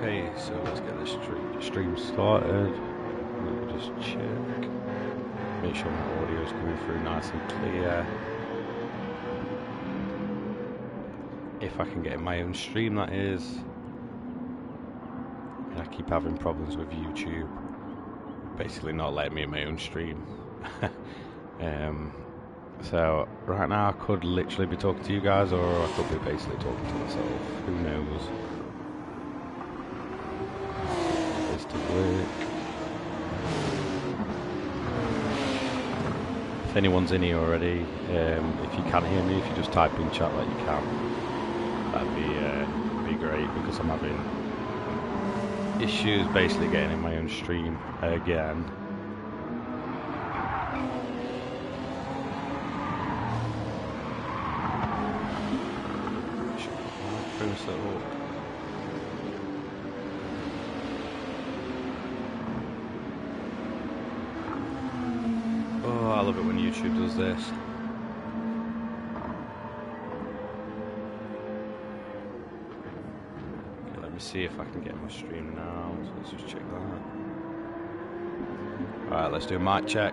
Okay, so let's get this stream started. Let me just check. Make sure my audio is coming through nice and clear. If I can get in my own stream, that is. I keep having problems with YouTube. Basically not letting me in my own stream. So right now I could literally be talking to you guys, or I could be basically talking to myself. Who knows? This to work. If anyone's in here already, if you can hear me, if you just type in chat that you can, that'd be great, because I'm having issues basically getting in my own stream again. Oh, I love it when YouTube does this. Okay, let me see if I can get my stream now. So let's just check that. Alright, let's do a mic check.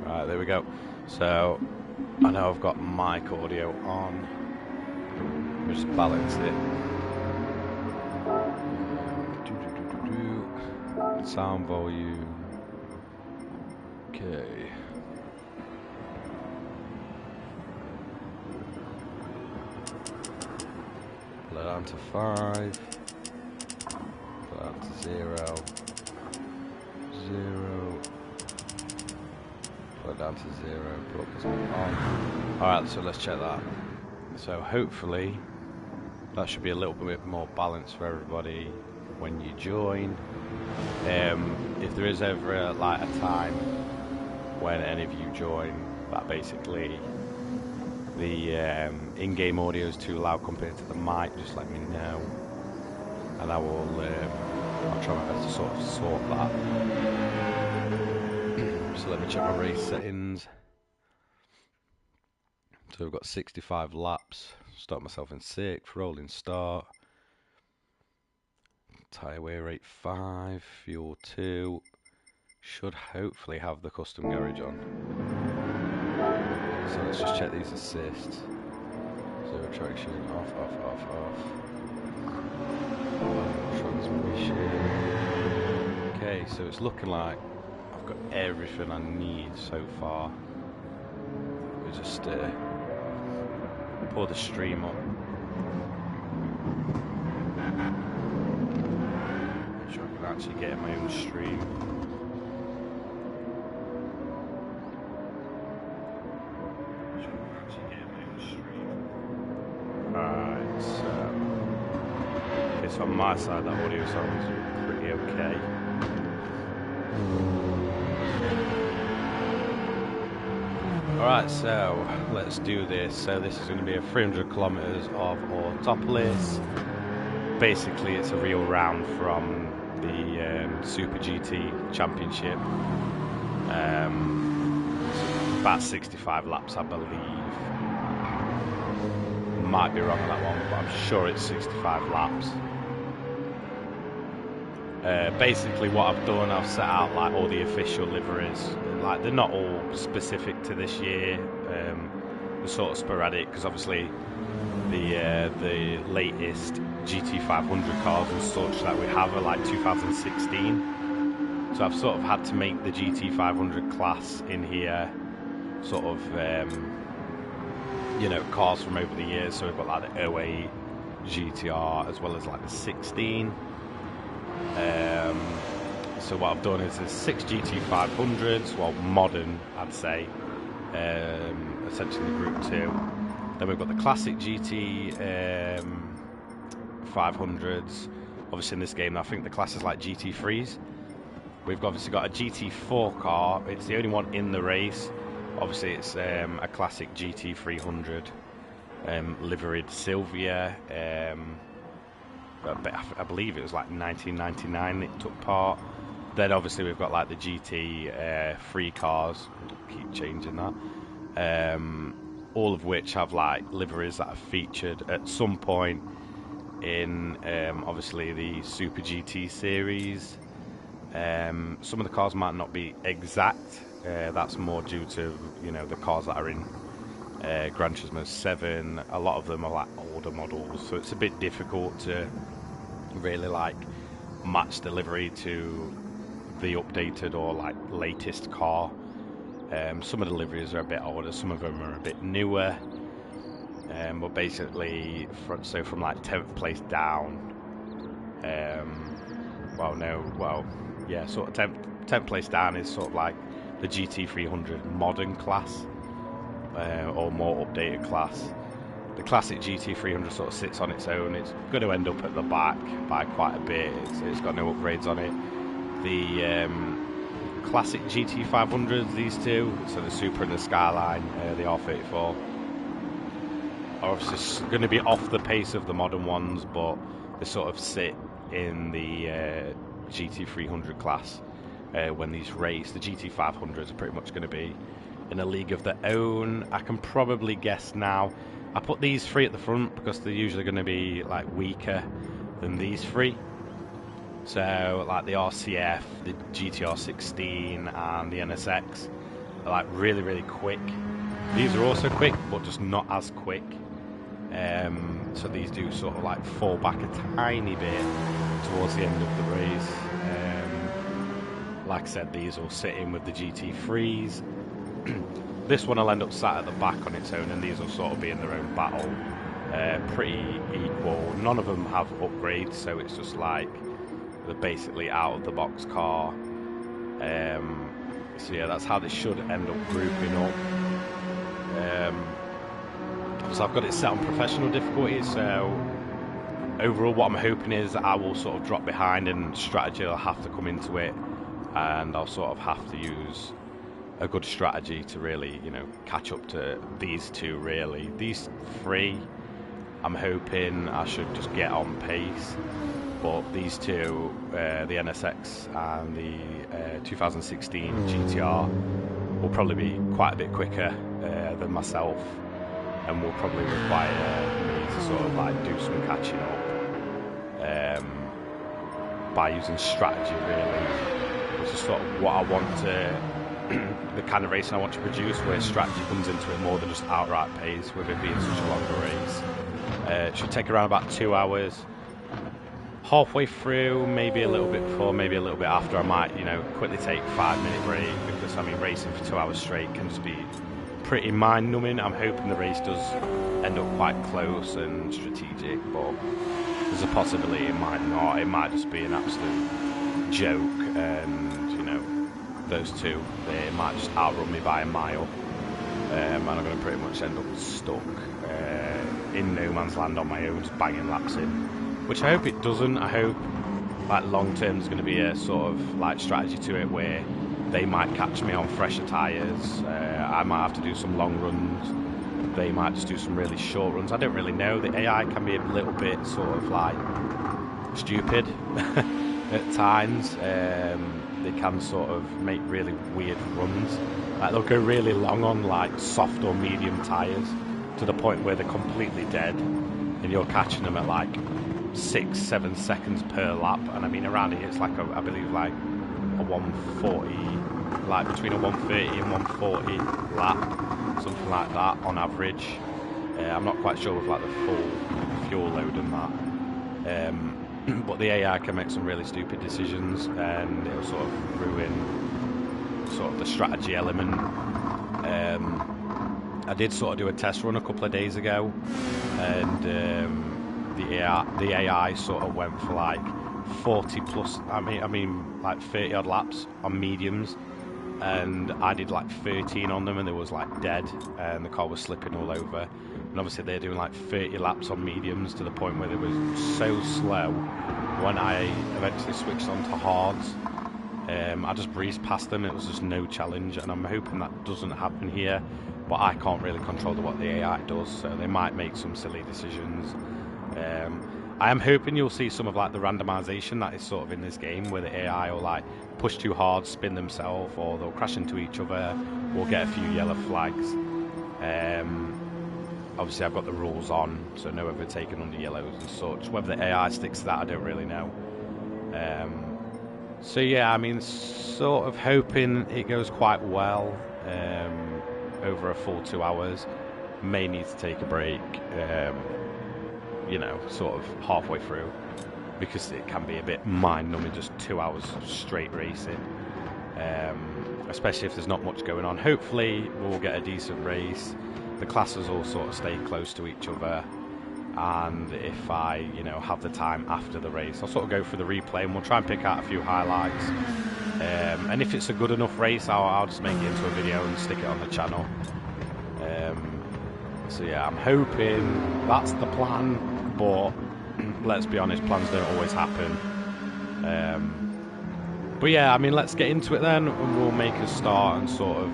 Alright, there we go. So, I know I've got mic audio on. Let me just balance it. Sound volume. Okay. Pull it down to 5. Pull it down to 0. 0. Pull it down to 0. Pull up this one on. Alright, so let's check that. So hopefully that should be a little bit more balanced for everybody when you join. If there is ever like a time when any of you join that basically the in-game audio is too loud compared to the mic, just let me know, and I will I'll try my best to sort that. So let me check my race settings. So we've got 65 laps. Start myself in 6th, rolling start. Tyre wear rate 5, fuel 2. Should hopefully have the custom garage on. So let's just check these assists. Zero traction, off. Transmission. Okay, so it's looking like I've got everything I need so far. We'll just pull the stream up. Actually get my own stream. Alright, so it's on my side that audio sounds pretty okay. Alright, so let's do this. So this is going to be a 300 kilometers of Autopolis. Basically it's a real round from the Super GT Championship. About 65 laps, I believe. Might be wrong on that one, but I'm sure it's 65 laps. Basically what I've done, I've set out like all the official liveries. Like they're not all specific to this year. They're sort of sporadic, because obviously the latest GT500 cars and such that we have are like 2016, so I've sort of had to make the GT500 class in here sort of you know, cars from over the years. So we've got like the 08 GTR as well as like the 16. So what I've done is there's 6 GT500s, well modern I'd say, essentially Group 2. Then we've got the classic GT 500s. Obviously in this game I think the class is like GT3s. We've obviously got a GT4 car. It's the only one in the race. Obviously it's a classic GT300 liveried Silvia. I believe it was like 1999 it took part. Then obviously we've got like the GT 3 cars. Keep changing that. all of which have like liveries that are featured at some point in obviously the Super GT series. Some of the cars might not be exact. That's more due to, you know, the cars that are in Gran Turismo 7. A lot of them are like older models, so it's a bit difficult to really like match the livery to the updated or like latest car. Some of the liveries are a bit older, some of them are a bit newer. But basically, from like 10th place down, sort of 10th place down is sort of like the GT300 modern class, or more updated class. The classic GT300 sort of sits on its own. It's going to end up at the back by quite a bit. It's got no upgrades on it. The classic GT500s, these two, so the Super and the Skyline, the R34, are obviously going to be off the pace of the modern ones, but they sort of sit in the GT300 class when these race. The GT500s are pretty much going to be in a league of their own. I can probably guess now. I put these three at the front because they're usually going to be like weaker than these three. So like the RCF, the GTR 16 and the NSX are like really, really quick. These are also quick, but just not as quick. So these do sort of like fall back a tiny bit towards the end of the race. Like I said, these will sit in with the GT3s. This one will end up sat at the back on its own, and these will sort of be in their own battle. Pretty equal. None of them have upgrades, so it's just like they're basically out of the box car. So yeah, that's how they should end up grouping up. So I've got it set on professional difficulty, so overall what I'm hoping is that I will sort of drop behind and strategy will have to come into it, and I'll sort of have to use a good strategy to really, you know, catch up to these two really. These three, I'm hoping I should just get on pace, but these two, the NSX and the 2016 GTR, will probably be quite a bit quicker than myself, and will probably require me to sort of like do some catching up by using strategy really, which is sort of what I want to, the kind of racing I want to produce, where strategy comes into it more than just outright pace, with it being such a longer race. It should take around about 2 hours. Halfway through, maybe a little bit before, maybe a little bit after, I might, you know, quickly take a 5-minute break, because I mean racing for 2 hours straight can just be pretty mind numbing. I'm hoping the race does end up quite close and strategic, but there's a possibility it might not. It might just be an absolute joke, and you know, those two, they might just outrun me by a mile, and I'm going to pretty much end up stuck in no man's land on my own, just banging laps in, which I hope it doesn't. I hope like long term there's going to be a sort of like strategy to it where they might catch me on fresher tyres. I might have to do some long runs. They might just do some really short runs. I don't really know. The AI can be a little bit sort of like stupid at times. They can sort of make really weird runs. Like they'll go really long on like soft or medium tyres to the point where they're completely dead, and you're catching them at like 6-7 seconds per lap. And I mean around here it's like I believe like a 140, like between a 130 and 140 lap, something like that on average. I'm not quite sure with like the full fuel load and that, but the AI can make some really stupid decisions, and it'll sort of ruin sort of the strategy element. I did sort of do a test run a couple of days ago, and the AI sort of went for like 40 plus, I mean like 30 odd laps on mediums, and I did like 13 on them, and they was like dead, and the car was slipping all over. And obviously they're doing like 30 laps on mediums to the point where they were so slow. When I eventually switched on to hards, I just breezed past them. It was just no challenge, and I'm hoping that doesn't happen here, but I can't really control what the AI does, so they might make some silly decisions. I am hoping you'll see some of like the randomization that is sort of in this game, where the AI will like push too hard, spin themselves, or they'll crash into each other, or get a few yellow flags. Obviously, I've got the rules on, so no overtaking under yellows and such. Whether the AI sticks to that, I don't really know. So yeah, I mean, sort of hoping it goes quite well over a full 2 hours. May need to take a break, you know, sort of halfway through, because it can be a bit mind-numbing just 2 hours of straight racing, especially if there's not much going on. Hopefully we'll get a decent race. The classes all sort of stay close to each other, and if I, you know, have the time after the race, I'll sort of go through the replay and we'll try and pick out a few highlights. And if it's a good enough race, I'll just make it into a video and stick it on the channel. So yeah, I'm hoping that's the plan, but let's be honest, plans don't always happen. But yeah, I mean, let's get into it then, and we'll make a start and sort of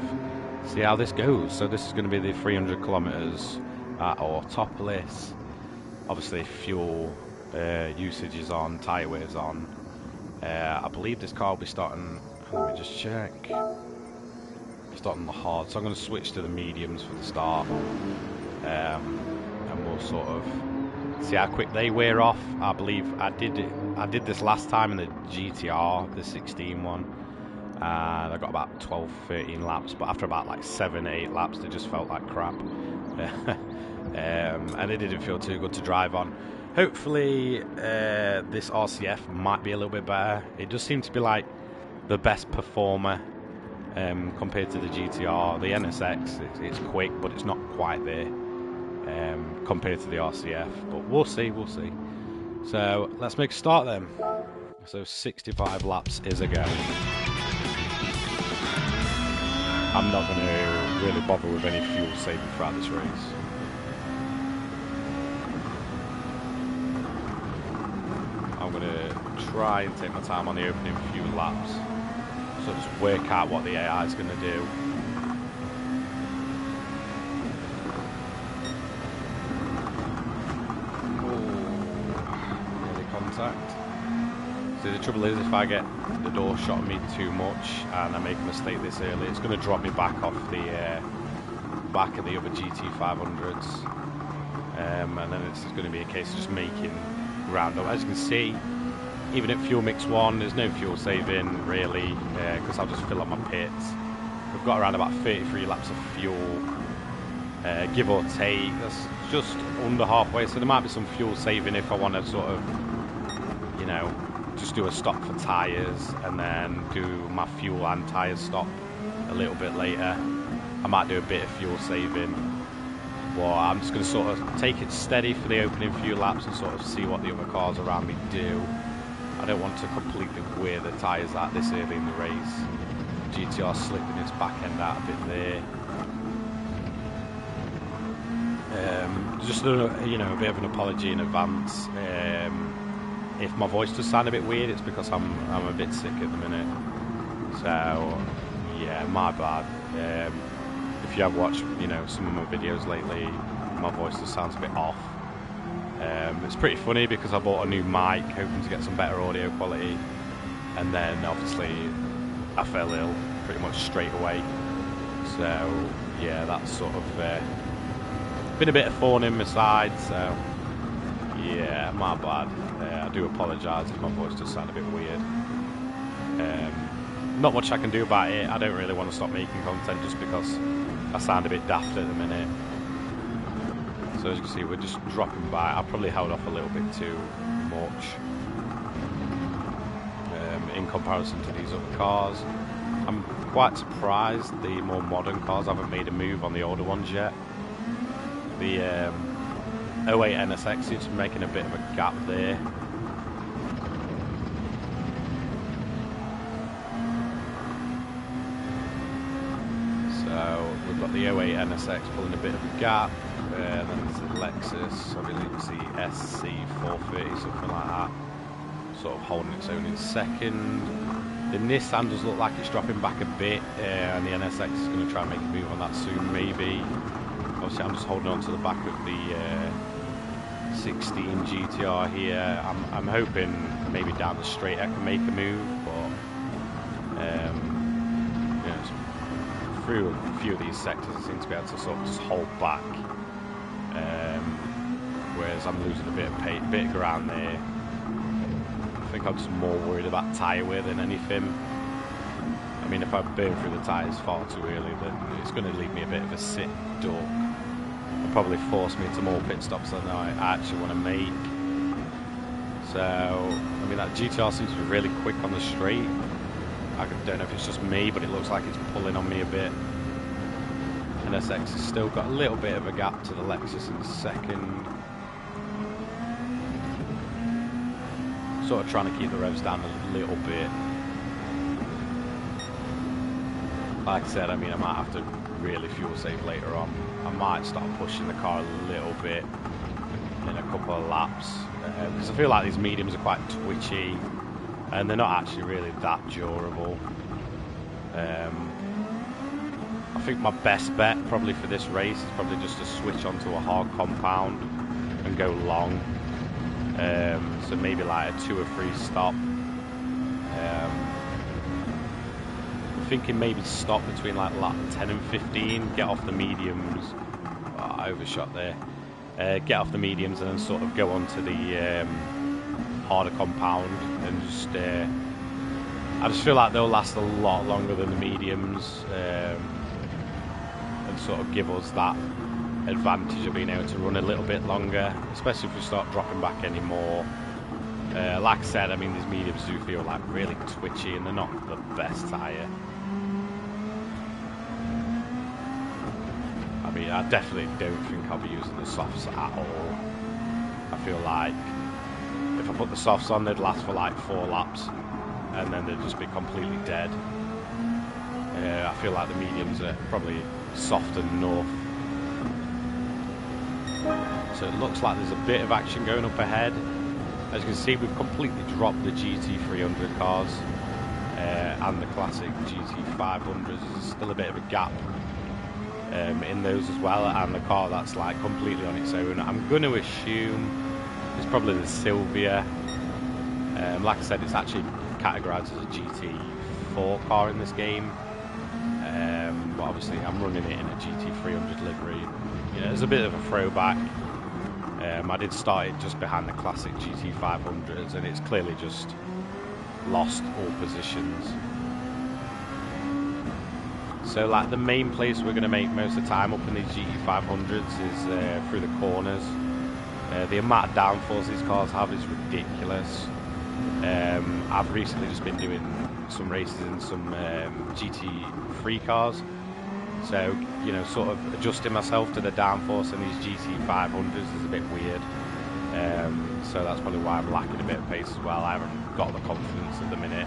see how this goes. So this is going to be the 300 kilometers at Autopolis. Obviously, fuel usage is on, tyre wear is on. I believe this car will be starting. Let me just check. Starting the hard, so I'm going to switch to the mediums for the start, and we'll sort of see how quick they wear off. I believe I did this last time in the GTR, the 16 one, and I got about 12-13 laps, but after about like 7-8 laps they just felt like crap. And it didn't feel too good to drive on. Hopefully this RCF might be a little bit better. It does seem to be like the best performer compared to the GTR. The NSX, it's quick, but it's not quite there compared to the RCF, but we'll see. So let's make a start then. So 65 laps is a go. I'm not going to really bother with any fuel saving throughout this race. I'm going to try and take my time on the opening few laps, so just work out what the AI is going to do. Contact. So the trouble is, if I get the door shot at me too much and I make a mistake this early, it's going to drop me back off the back of the other GT500s, and then it's going to be a case of just making ground up. As you can see, even at fuel mix 1, there's no fuel saving really, because I'll just fill up my pits. We've got around about 33 laps of fuel, give or take. That's just under halfway, so there might be some fuel saving if I want to sort of, you know, just do a stop for tyres and then do my fuel and tyre stop a little bit later. I might do a bit of fuel saving, but I'm just going to sort of take it steady for the opening few laps and sort of see what the other cars around me do. I don't want to completely wear the tyres out this early in the race. GTR slipping its back end out a bit there. Just you know, a bit of an apology in advance. If my voice does sound a bit weird, it's because I'm a bit sick at the minute. So yeah, my bad. If you have watched, you know, some of my videos lately, my voice just sounds a bit off. It's pretty funny because I bought a new mic, hoping to get some better audio quality, and then obviously I fell ill pretty much straight away. So yeah, that's sort of been a bit of thorn in my side. So yeah, my bad. I do apologise if my voice does sound a bit weird. Not much I can do about it. I don't really want to stop making content just because I sound a bit daft at the minute. So as you can see, we're just dropping by. I probably held off a little bit too much in comparison to these other cars. I'm quite surprised the more modern cars haven't made a move on the older ones yet. The 08 NSX is making a bit of a gap there. So we've got the 08 NSX pulling a bit of a gap. Then there's the Lexus, I believe it's the SC430, something like that, sort of holding its own in second. The Nissan does look like it's dropping back a bit, and the NSX is going to try and make a move on that soon, maybe. Obviously, I'm just holding on to the back of the 16 GTR here. I'm hoping maybe down the straight I can make a move, but you know, through a few of these sectors, I seem to be able to sort of just hold back. Whereas I'm losing a bit of ground there. I think I'm just more worried about tyre wear than anything. I mean, if I burn through the tyres far too early, then it's going to leave me a bit of a sit duck. It'll probably force me into more pit stops than I actually want to make. So, I mean, that GTR seems to be really quick on the straight. I don't know if it's just me, but it looks like it's pulling on me a bit. NSX has still got a little bit of a gap to the Lexus in second. Sort of trying to keep the revs down a little bit. Like I said, I mean, I might have to really fuel save later on. I might start pushing the car a little bit in a couple of laps, because I feel like these mediums are quite twitchy and they're not actually really that durable. I think my best bet probably for this race is probably just to switch onto a hard compound and go long. So maybe like a 2 or 3 stop. I'm thinking maybe stop between like lap 10 and 15, get off the mediums. Oh, I overshot there. Get off the mediums and then sort of go onto the harder compound and just. I just feel like they'll last a lot longer than the mediums, and sort of give us that advantage of being able to run a little bit longer, especially if we start dropping back anymore. Like I said, I mean, these mediums do feel like really twitchy and they're not the best tyre. I mean, I definitely don't think I'll be using the softs at all. I feel like if I put the softs on, they'd last for like 4 laps and then they'd just be completely dead. I feel like the mediums are probably soft enough. So it looks like there's a bit of action going up ahead. As you can see, we've completely dropped the GT300 cars and the classic GT500s. There's still a bit of a gap in those as well, and the car that's like completely on its own. I'm going to assume it's probably the Silvia. Like I said, it's actually categorized as a GT4 car in this game, but obviously I'm running it in a GT300 livery. You know, it's a bit of a throwback. I did start it just behind the classic GT500s, and it's clearly just lost all positions. So like the main place we're going to make most of the time up in these GT500s is through the corners. The amount of downforce these cars have is ridiculous. I've recently just been doing some races in some GT3 cars, so you know, sort of adjusting myself to the downforce in these GT500s is a bit weird. So that's probably why I'm lacking a bit of pace as well. I haven't got the confidence at the minute,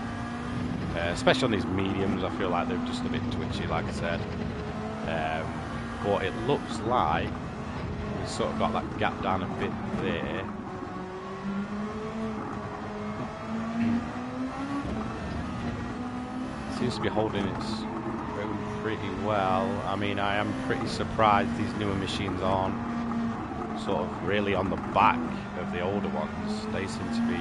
especially on these mediums. I feel like they're just a bit twitchy, like I said. But it looks like we've sort of got that gap down a bit there. Seems to be holding its own pretty well. I mean, I am pretty surprised these newer machines aren't sort of really on the back of the older ones. They seem to be,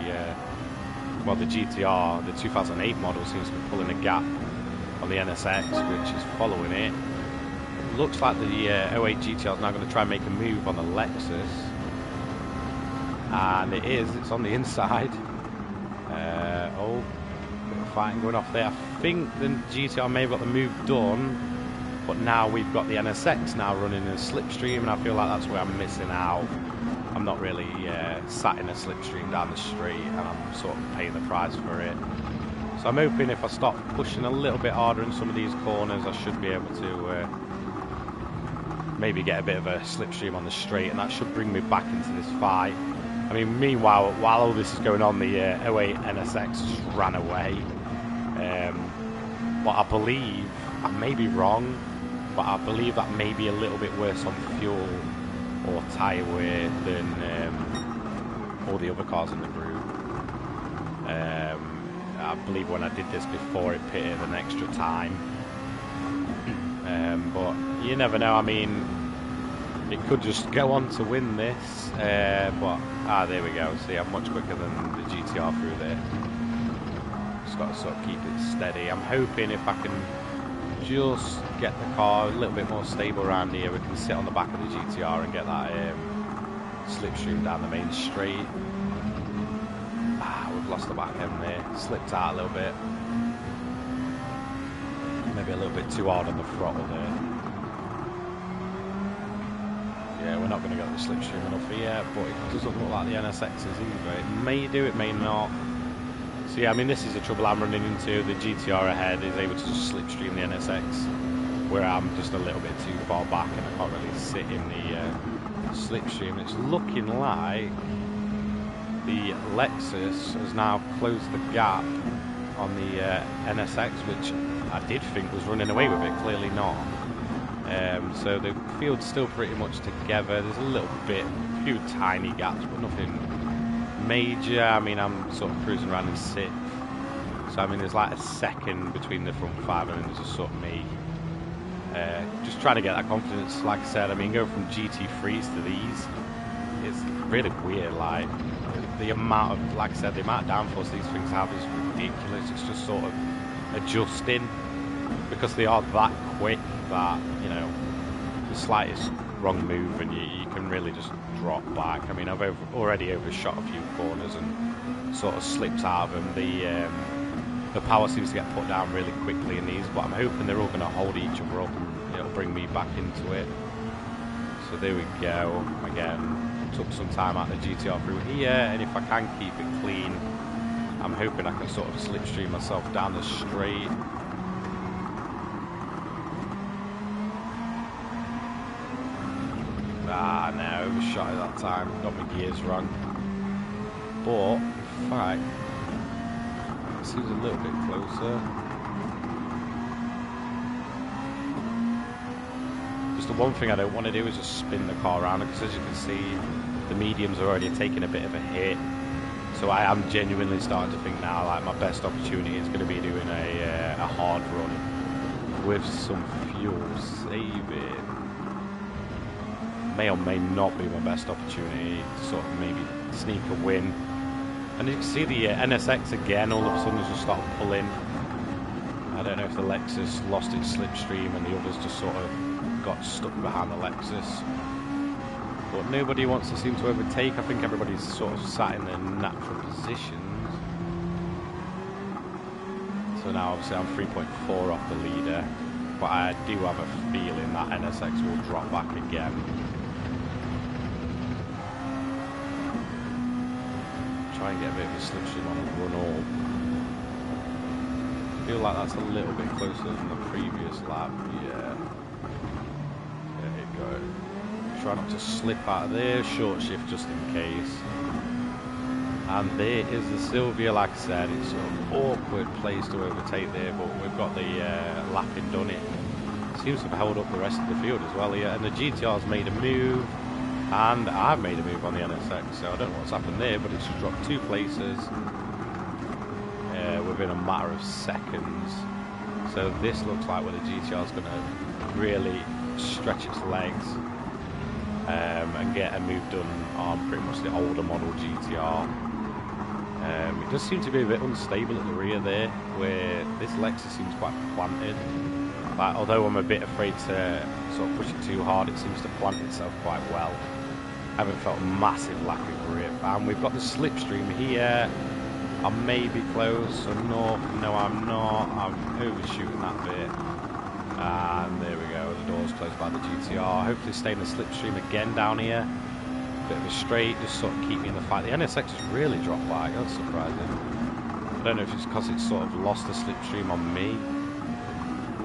well, the GTR, the 2008 model seems to be pulling a gap on the NSX, which is following it. It looks like the 08 GTR is now going to try and make a move on the Lexus. And it is, it's on the inside. Oh, bit of fighting going off there. I think the GTR may have got the move done, but now we've got the NSX now running in a slipstream, and I feel like that's where I'm missing out. I'm not really sat in a slipstream down the street, and I'm sort of paying the price for it. So I'm hoping if I start pushing a little bit harder in some of these corners, I should be able to maybe get a bit of a slipstream on the straight, and that should bring me back into this fight. I mean, meanwhile, while all this is going on, the 08 NSX just ran away. But I believe, I may be wrong, but I believe that may be a little bit worse on fuel or tyre wear than all the other cars in the group. I believe when I did this before, it pitted an extra time. But you never know. I mean, it could just go on to win this. But there we go. See, I'm much quicker than the GTR through there. Just got to sort of keep it steady. I'm hoping if I can just get the car a little bit more stable around here, we can sit on the back of the GTR and get that slipstream down the main straight. We've lost the back end there, slipped out a little bit. Maybe a little bit too hard on the throttle there. Yeah, we're not going to get the slipstream enough here, but it doesn't look like the NSXs either. It may do, it may not. So yeah, I mean, this is the trouble I'm running into. The GTR ahead is able to just slipstream the NSX, where I'm just a little bit too far back and I can't really sit in the slipstream. It's looking like the Lexus has now closed the gap on the NSX, which I did think was running away with it, clearly not. So the field's still pretty much together. There's a little bit, a few tiny gaps, but nothing major. I mean, I'm sort of cruising around in 6th. So I mean, there's like a second between the front 5 and then there's just sort of me. Just trying to get that confidence. Like I said, I mean, going from GT3s to these, it's really weird. Like, the amount of, like I said, the amount of downforce these things have is ridiculous. It's just sort of adjusting, because they are that quick that, you know, the slightest wrong move and you can really just drop back. I mean, I've already overshot a few corners and sort of slipped out of them. The power seems to get put down really quickly in these, but I'm hoping they're all going to hold each other up and it'll bring me back into it. So there we go. Again, took some time out of the GTR through here, and if I can keep it clean, I'm hoping I can sort of slipstream myself down the straight. No, overshot at that time, got my gears wrong. But, in fact, it seems a little bit closer. Just the one thing I don't want to do is just spin the car around, because as you can see, the mediums are already taking a bit of a hit. So I am genuinely starting to think now, like, my best opportunity is going to be doing a hard run with some fuel saving. May or may not be my best opportunity to sort of maybe sneak a win. And you can see the NSX again, all of a sudden just started pulling. I don't know if the Lexus lost its slipstream and the others just sort of got stuck behind the Lexus. But nobody wants to seem to overtake. I think everybody's sort of sat in their natural positions. So now obviously I'm 3.4 off the leader, but I do have a feeling that NSX will drop back again. Try and get a bit of a slipstream on the run all. I feel like that's a little bit closer than the previous lap. Yeah. There you go. Try not to slip out of there. Short shift just in case. And there is the Sylvia. Like I said, it's sort of awkward place to overtake there, but we've got the lapping done. It seems to have held up the rest of the field as well here. And the GTR's made a move. And I've made a move on the NSX, so I don't know what's happened there, but it's just dropped 2 places within a matter of seconds. So this looks like where the GTR is going to really stretch its legs and get a move done on pretty much the older model GTR. It does seem to be a bit unstable at the rear there, where this Lexus seems quite planted. Like, although I'm a bit afraid to sort of push it too hard, it seems to plant itself quite well. I haven't felt a massive lack of grip. And we've got the slipstream here. I may be close or not. No, I'm not. I'm overshooting that bit. And there we go. The door's closed by the GTR. Hopefully stay in the slipstream again down here. Bit of a straight, just sort of keep me in the fight. The NSX has really dropped back. That's surprising. I don't know if it's because it's sort of lost the slipstream on me.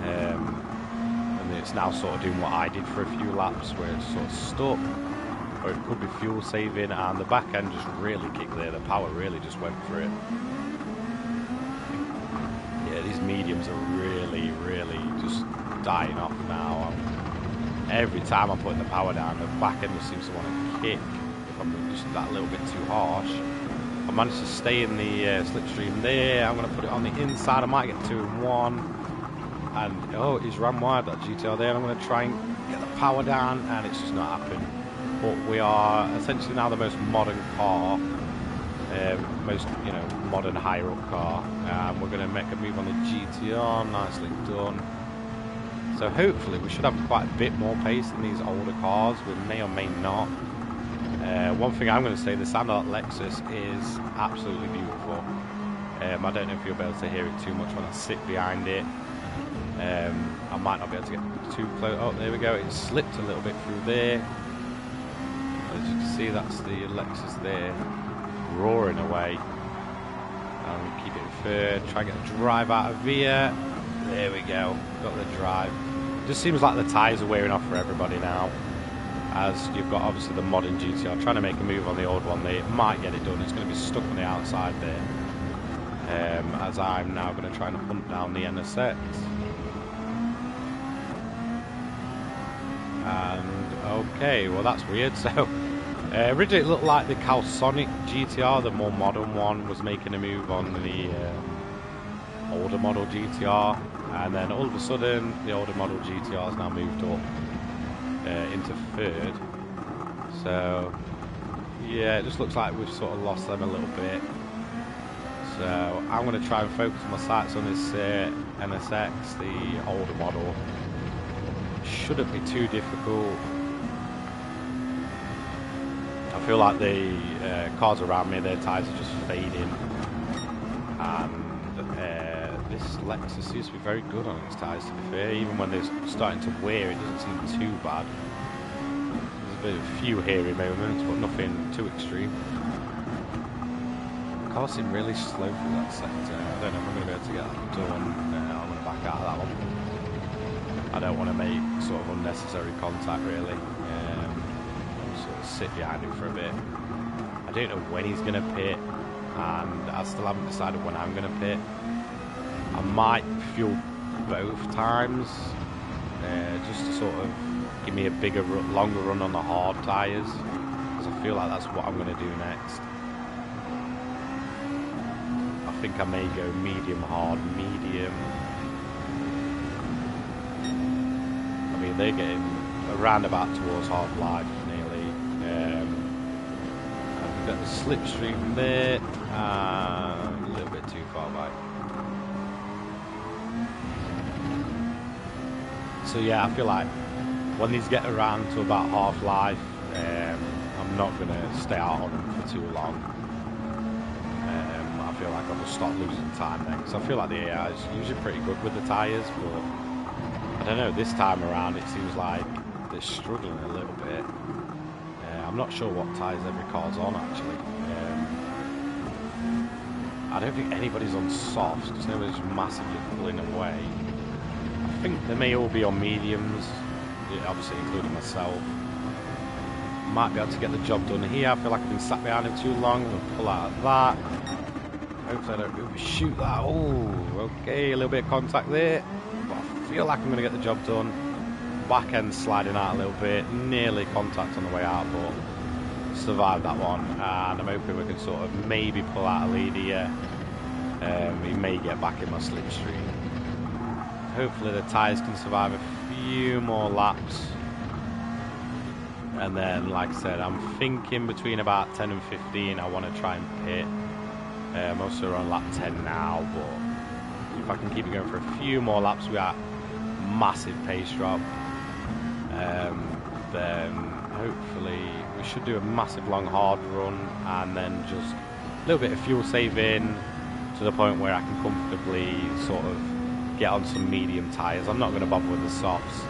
And it's now sort of doing what I did for a few laps, where it's sort of stuck. Or it could be fuel saving, and the back end just really kicked there. The power really just went for it. Yeah, these mediums are really, really just dying off now. Every time I'm putting the power down, the back end just seems to want to kick if I'm just that little bit too harsh. I managed to stay in the slipstream there. I'm going to put it on the inside. I might get 2 in 1. And oh, he's ran wide, that GTR there. And I'm going to try and get the power down, and it's just not happening. But we are essentially now the most modern car, most modern higher up car. We're going to make a move on the GTR, nicely done. So hopefully we should have quite a bit more pace than these older cars. We may or may not. One thing I'm going to say, the sound of that Lexus is absolutely beautiful. I don't know if you'll be able to hear it too much when I sit behind it. I might not be able to get too close. Oh, there we go. It slipped a little bit through there. As you can see, that's the Lexus there, roaring away. Keep it in third. Try and get a drive out of here. There we go. Got the drive. Just seems like the tyres are wearing off for everybody now. As you've got obviously the modern GTR trying to make a move on the old one. They might get it done. It's going to be stuck on the outside there. As I'm now going to try and hunt down the NSX. And okay, well that's weird. So originally it looked like the Calsonic GTR, the more modern one, was making a move on the older model GTR, and then all of a sudden the older model GTR has now moved up into third. So yeah, it just looks like we've sort of lost them a little bit. So I'm going to try and focus my sights on this NSX, the older model. Shouldn't be too difficult. I feel like the cars around me, their tyres are just fading. And this Lexus seems to be very good on its tyres, to be fair. Even when they're starting to wear, it doesn't seem too bad. There's a few hairy moments, but nothing too extreme. The cars seem really slow through that sector. I don't know if I'm going to be able to get that done. I'm going to back out of that one. I don't want to make sort of unnecessary contact, really. I'll sort of sit behind him for a bit. I don't know when he's going to pit, and I still haven't decided when I'm going to pit. I might fuel both times, just to sort of give me a bigger, longer run on the hard tyres, because I feel like that's what I'm going to do next. I think I may go medium, hard, medium. I mean, they're getting around about towards half-life, nearly. And we've got the slipstream there, a little bit too far back. So yeah, I feel like when these get around to about half-life, I'm not going to stay out on them for too long. I feel like I'll just start losing time then, because I feel like the AI is usually pretty good with the tyres, but I don't know, this time around it seems like they're struggling a little bit. I'm not sure what tyres every car's on, actually. I don't think anybody's on softs, because nobody's massively pulling away. I think they may all be on mediums, obviously including myself. Might be able to get the job done here. I feel like I've been sat behind him too long. I'm going to pull out of that. Hopefully I don't overshoot that. Oh, okay, a little bit of contact there. But I feel like I'm going to get the job done. Back end sliding out a little bit. Nearly contact on the way out, but survived that one. And I'm hoping we can sort of maybe pull out a lead here. We may get back in my slipstream. Hopefully the tyres can survive a few more laps. And then, like I said, I'm thinking between about 10 and 15 I want to try and pit. Most are on lap 10 now, but if I can keep it going for a few more laps without massive pace drop, then hopefully we should do a massive long hard run, and then just a little bit of fuel saving to the point where I can comfortably sort of get on some medium tyres. I'm not going to bother with the softs.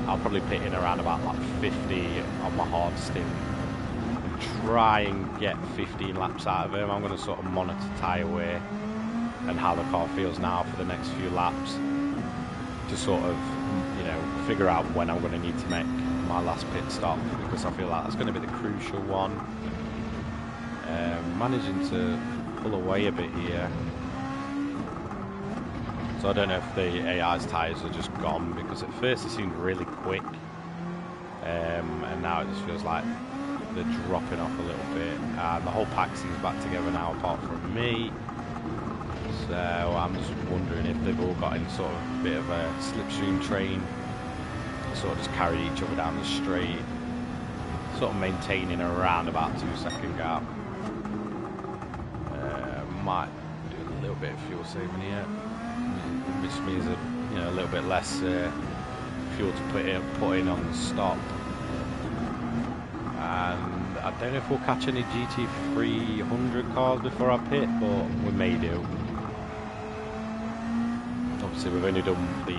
I'll probably pit in around about lap 50 on my hard stint and try and get 15 laps out of him. I'm going to sort of monitor tyre wear and how the car feels now for the next few laps to sort of, you know, figure out when I'm going to need to make my last pit stop, because I feel like that's going to be the crucial one. Managing to pull away a bit here. So I don't know if the AI's tyres are just gone, because at first it seemed really quick, and now it just feels like they're dropping off a little bit, and the whole pack seems back together now apart from me. So I'm just wondering if they've all got in sort of a bit of a slipstream train, sort of just carry each other down the straight, sort of maintaining around about 2-second gap. Might do a little bit of fuel saving here. Miss me is a you know, a little bit less fuel to put in on the stop. And I don't know if we'll catch any GT300 cars before I pit, but we may do. Obviously, we've only done the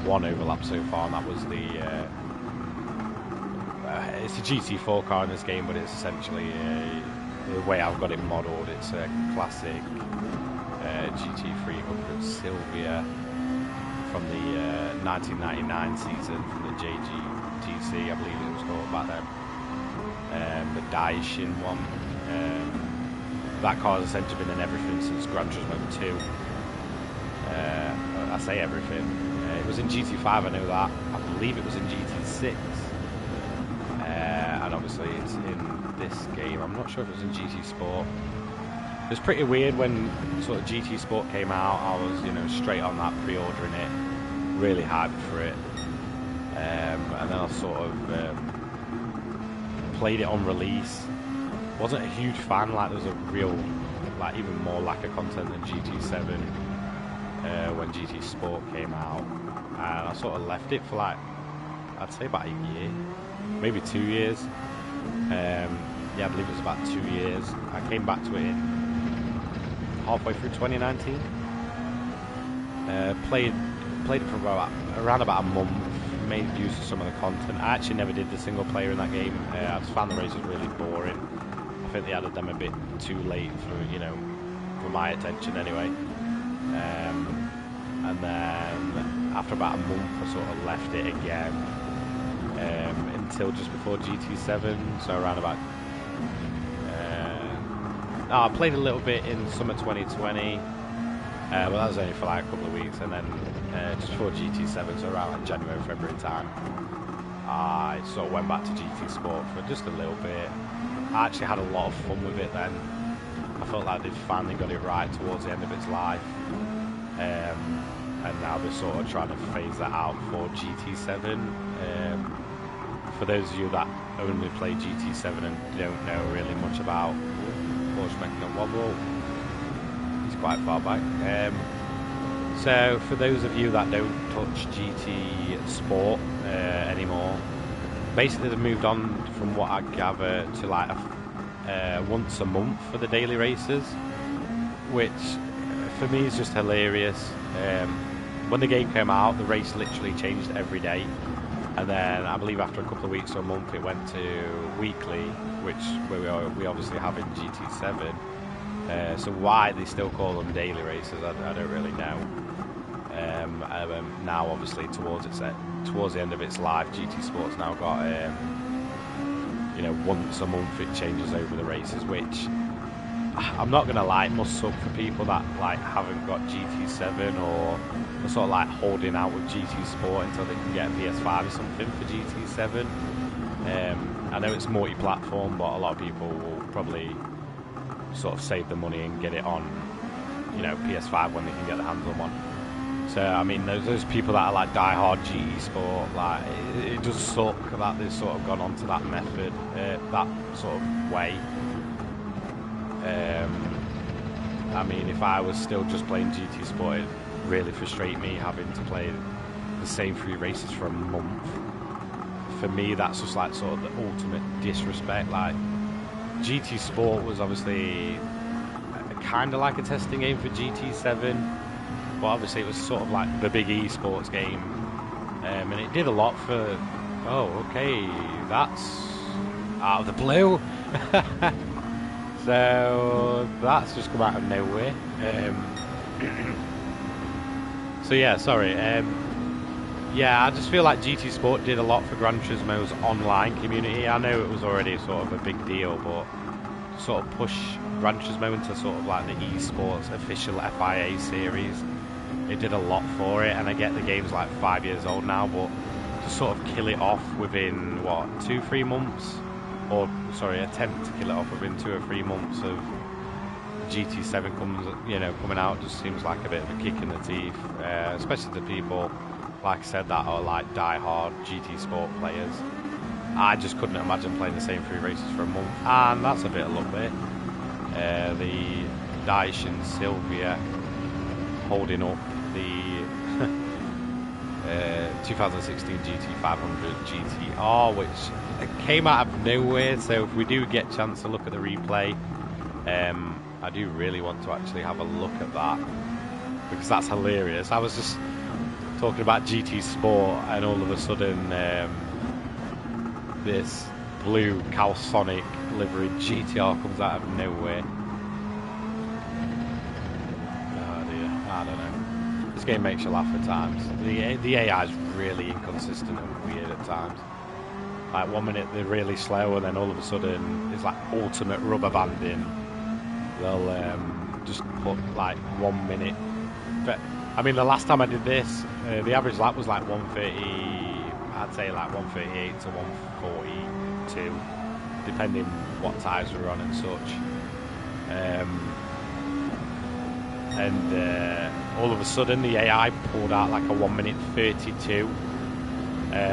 one overlap so far, and that was the it's a GT4 car in this game, but it's essentially the way I've got it modelled. It's a classic GT300 Silvia from the 1999 season from the JGTC, I believe it was called back then. The Daishin one. That car has essentially been in everything since Gran Turismo 2. I say everything. It was in GT5, I know that. I believe it was in GT6. And obviously it's in this game. I'm not sure if it was in GT Sport. It was pretty weird when sort of GT Sport came out. I was, you know, straight on that, pre-ordering it, really hyped for it. And then I sort of played it on release. Wasn't a huge fan. Like, there was a real, like, even more lack of content than GT7 when GT Sport came out. And I sort of left it for, like, I'd say about a year, maybe 2 years. Yeah, I believe it was about 2 years. I came back to it halfway through 2019. Played it for around about a month. Made use of some of the content. I actually never did the single player in that game. I just found the races really boring. I think they added them a bit too late for, you know, for my attention anyway. And then after about a month, I sort of left it again until just before GT7. So around about. I played a little bit in summer 2020. But that was only for like a couple of weeks, and then just before GT7, so around like January, February time, I sort of went back to GT Sport for just a little bit. I actually had a lot of fun with it then. I felt like they'd finally got it right towards the end of its life, and now they're sort of trying to phase that out for GT7. For those of you that only play GT7 and don't know really much about Porsche Making Wobble, quite far back. So for those of you that don't touch GT Sport anymore, basically they've moved on, from what I gather, to like once a month for the daily races, which for me is just hilarious. When the game came out, the race literally changed every day, and then I believe after a couple of weeks or a month it went to weekly, which we obviously have in GT7. So why they still call them daily races, I don't really know. Now, obviously, towards the end of its life, GT Sport's now got, you know, once a month it changes over the races, which I'm not gonna lie, it must suck for people that like haven't got GT7 or are sort of like holding out with GT Sport until they can get a PS5 or something for GT7. I know it's multi-platform, but a lot of people will probably sort of save the money and get it on, you know, PS5 when they can get their hands on one. So I mean, those people that are like die-hard GT Sport, like it does suck that they've sort of gone onto that method, that sort of way. I mean, if I was still just playing GT Sport, it'd really frustrate me having to play the same 3 races for a month. For me, that's just like sort of the ultimate disrespect. Like, GT Sport was obviously kind of like a testing game for GT7, but obviously it was sort of like the big esports game, and it did a lot for. Oh, okay, that's out of the blue. So that's just come out of nowhere. So yeah, sorry. Yeah, I just feel like GT Sport did a lot for Gran Turismo's online community. I know it was already sort of a big deal, but to sort of push Gran Turismo into sort of like the esports official FIA series, it did a lot for it. And I get the game's like 5 years old now, but to sort of kill it off within what, 2-3 months, or sorry, attempt to kill it off within 2 or 3 months of GT7 coming out, just seems like a bit of a kick in the teeth, especially to people, like I said, that are like die-hard GT Sport players. I just couldn't imagine playing the same 3 races for a month, and that's a bit of luck there. The Daishin Silvia holding up the 2016 GT500 GTR, which came out of nowhere. So if we do get a chance to look at the replay, I do really want to actually have a look at that, because that's hilarious. I was just talking about GT Sport, and all of a sudden this blue Calsonic livery GTR comes out of nowhere. Oh dear, I don't know. This game makes you laugh at times. The AI is really inconsistent and weird at times. Like 1 minute they're really slow, and then all of a sudden it's like ultimate rubber banding. They'll just put like 1 minute. But I mean, the last time I did this, the average lap was like 130. I'd say like 138 to 142, depending what tyres we were on and such. And all of a sudden the AI pulled out like a 1 minute 32,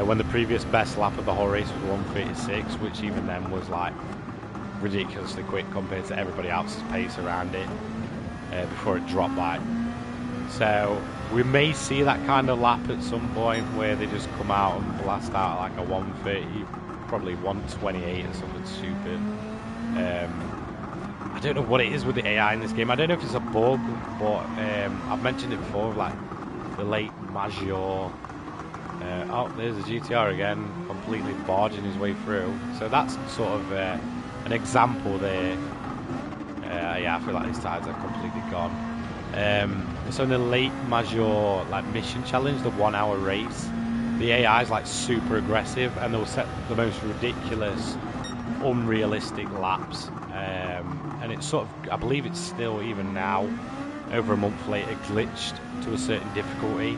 when the previous best lap of the whole race was 136, which even then was like ridiculously quick compared to everybody else's pace around it, before it dropped by. So we may see that kind of lap at some point where they just come out and blast out like a 130, probably 128 or something stupid. I don't know what it is with the AI in this game. I don't know if it's a bug, but I've mentioned it before, like the late Major. Oh, there's a GTR again, completely barging his way through. So that's sort of an example there. Yeah, I feel like these tyres are completely gone. So in the late Major like mission challenge, the 1 hour race, the AI is like super aggressive, and they'll set the most ridiculous, unrealistic laps. And it's sort of, I believe it's still, even now, over a month later, glitched to a certain difficulty.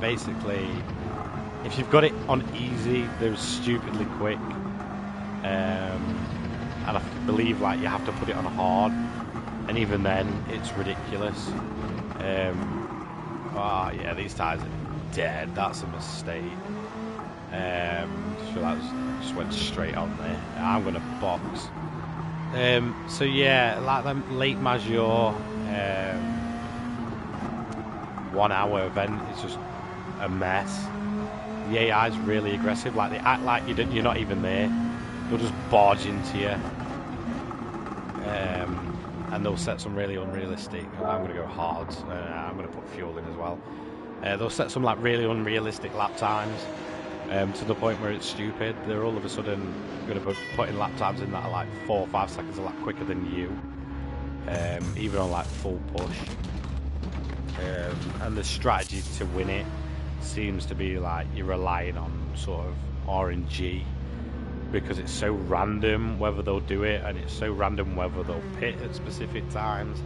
Basically, if you've got it on easy, they're stupidly quick. And I believe like you have to put it on hard, and even then it's ridiculous. Yeah, these tyres are dead. That's a mistake. So that just went straight on there. I'm gonna box. So yeah, like them late Major 1 hour event is just a mess. The AI is really aggressive. Like they act like you're not even there. They'll just barge into you, and they'll set some really unrealistic. I'm going to go hard. I'm going to put fuel in as well. They'll set some like really unrealistic lap times, to the point where it's stupid. They're all of a sudden going to be putting lap times in that are like 4 or 5 seconds a lap quicker than you, even on like full push. And the strategy to win it seems to be like you're relying on sort of RNG, because it's so random whether they'll do it, and it's so random whether they'll pit at specific times.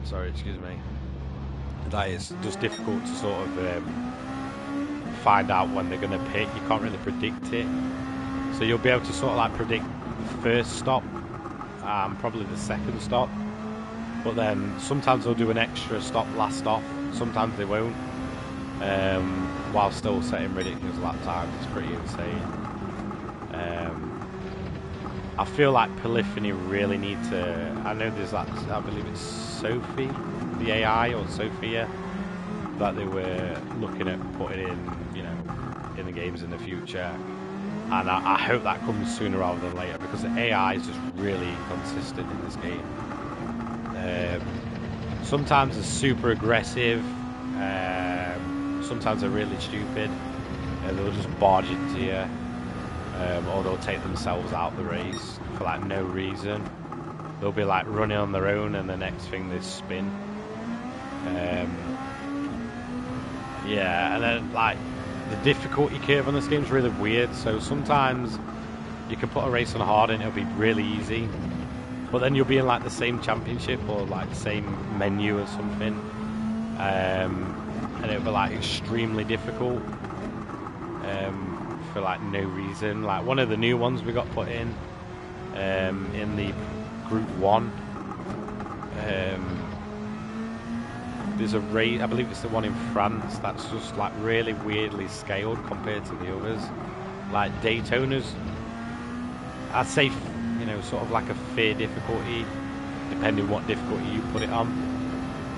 Sorry, excuse me. That is just difficult to sort of find out when they're going to pit. You can't really predict it. So you'll be able to sort of like predict the first stop, probably the second stop. But then sometimes they'll do an extra stop last off. Sometimes they won't. While still setting ridiculous lap times. It's pretty insane. I feel like Polyphony really need to. I know there's that. I believe it's Sophie, the AI, or Sophia, that they were looking at putting in the games in the future. And I hope that comes sooner rather than later, because the AI is just really inconsistent in this game. Sometimes it's super aggressive. Sometimes they're really stupid. They'll just barge into you, or they'll take themselves out the race for like no reason. They'll be like running on their own, and the next thing they spin. Yeah, and then like the difficulty curve on this game is really weird. So sometimes you can put a race on hard and it'll be really easy, but then you'll be in like the same championship or like the same menu or something, and it'll be like extremely difficult for like no reason. Like one of the new ones we got put in the Group 1, there's a race, I believe it's the one in France, that's just like really weirdly scaled compared to the others. Like Daytona's, I'd say, sort of like a fair difficulty. depending what difficulty you put it on.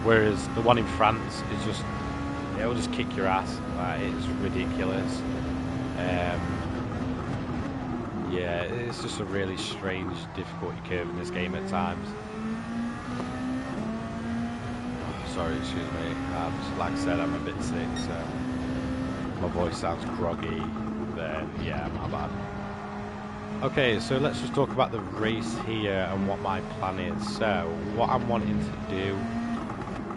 Whereas the one in France is just, it'll just kick your ass. It's ridiculous. Yeah, it's just a really strange difficulty curve in this game at times. Oh, sorry, excuse me. Like I said, I'm a bit sick, so my voice sounds groggy. Then yeah, my bad. Okay, so let's just talk about the race here and what my plan is. So what I'm wanting to do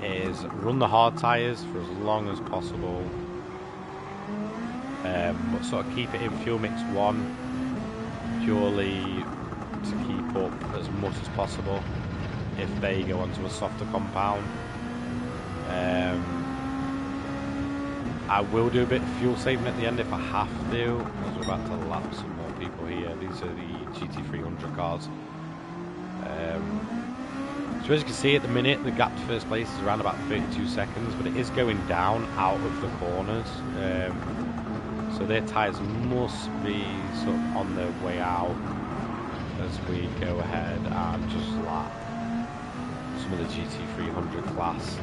is run the hard tyres for as long as possible, but sort of keep it in fuel mix 1 purely to keep up as much as possible if they go onto a softer compound. I will do a bit of fuel saving at the end if I have to, because we're about to lap some more people here. These are the GT300 cars. So as you can see at the minute, the gap to first place is around about 32 seconds, but it is going down out of the corners. So their tyres must be sort of on their way out as we go ahead and just lap some of the GT300 class.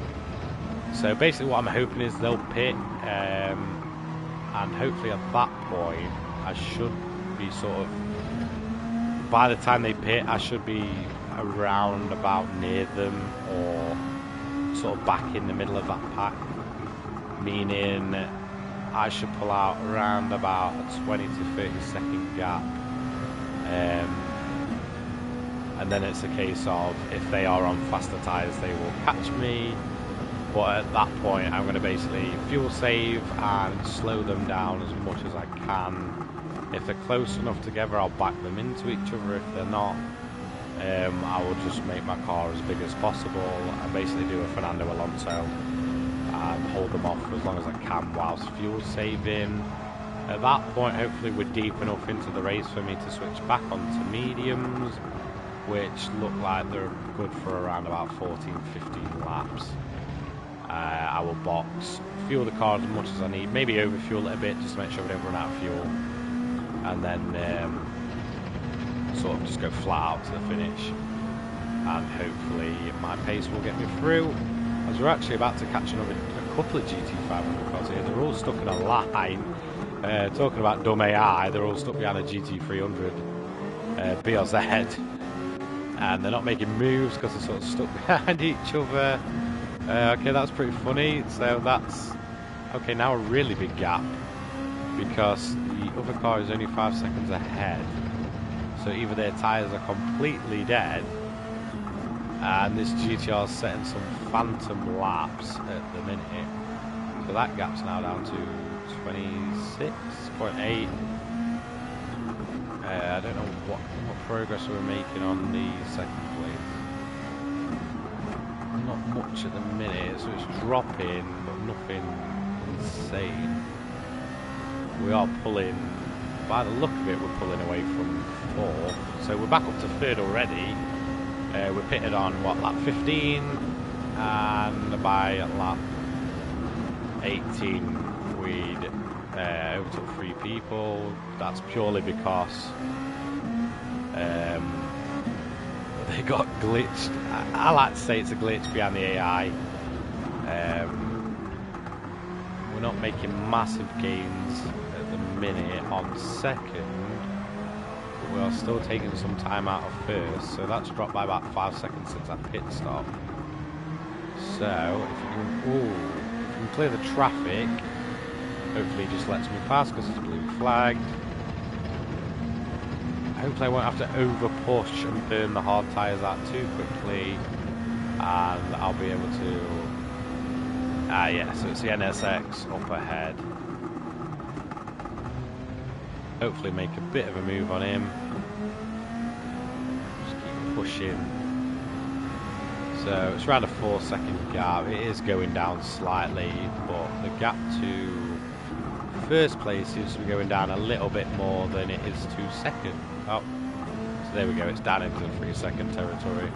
So basically what I'm hoping is they'll pit, and hopefully at that point I should be sort of, by the time they pit, I should be around about near them or sort of back in the middle of that pack, meaning I should pull out around about a 20 to 30 second gap, and then it's a case of if they are on faster tyres they will catch me, but at that point I'm going to basically fuel save and slow them down as much as I can. If they're close enough together I'll back them into each other. If they're not, I will just make my car as big as possible and basically do a Fernando Alonso and hold them off for as long as I can whilst fuel saving. At that point hopefully we're deep enough into the race for me to switch back onto mediums, which look like they're good for around about 14-15 laps. I will box, fuel the car as much as I need, maybe overfuel it a bit just to make sure we don't run out of fuel, and then sort of just go flat out to the finish, and hopefully my pace will get me through, as we're actually about to catch a couple of GT500 cars here. They're all stuck in a line. Talking about dumb AI, they're all stuck behind a GT300 BRZ, and they're not making moves because they're sort of stuck behind each other. Okay, that's pretty funny. So that's okay, now a really big gap because the other car is only 5 seconds ahead, so either their tyres are completely dead and this GTR is setting some phantom laps at the minute, so that gap's now down to 26.8. I don't know what progress we're making on the second place. Not much at the minute, so it's dropping, but nothing insane. We are pulling, by the look of it, we're pulling away from 4th, so we're back up to 3rd already. We're pitted on what, lap 15, and by lap 18 we'd overtook 3 people. That's purely because they got glitched. I like to say it's a glitch behind the AI. We're not making massive gains at the minute on 2nd, but we are still taking some time out of 1st, so that's dropped by about 5 seconds since that pit stop. So if you can clear the traffic, hopefully it just lets me pass because it's blue flagged. Hopefully I won't have to over push and burn the hard tyres out too quickly, and I'll be able to, yeah, so it's the NSX up ahead. Hopefully make a bit of a move on him. Just keep pushing. So it's around a 4 second gap. It is going down slightly, but the gap to first place seems to be going down a little bit more than it is to second. Oh, so there we go, it's down into the 3 second territory.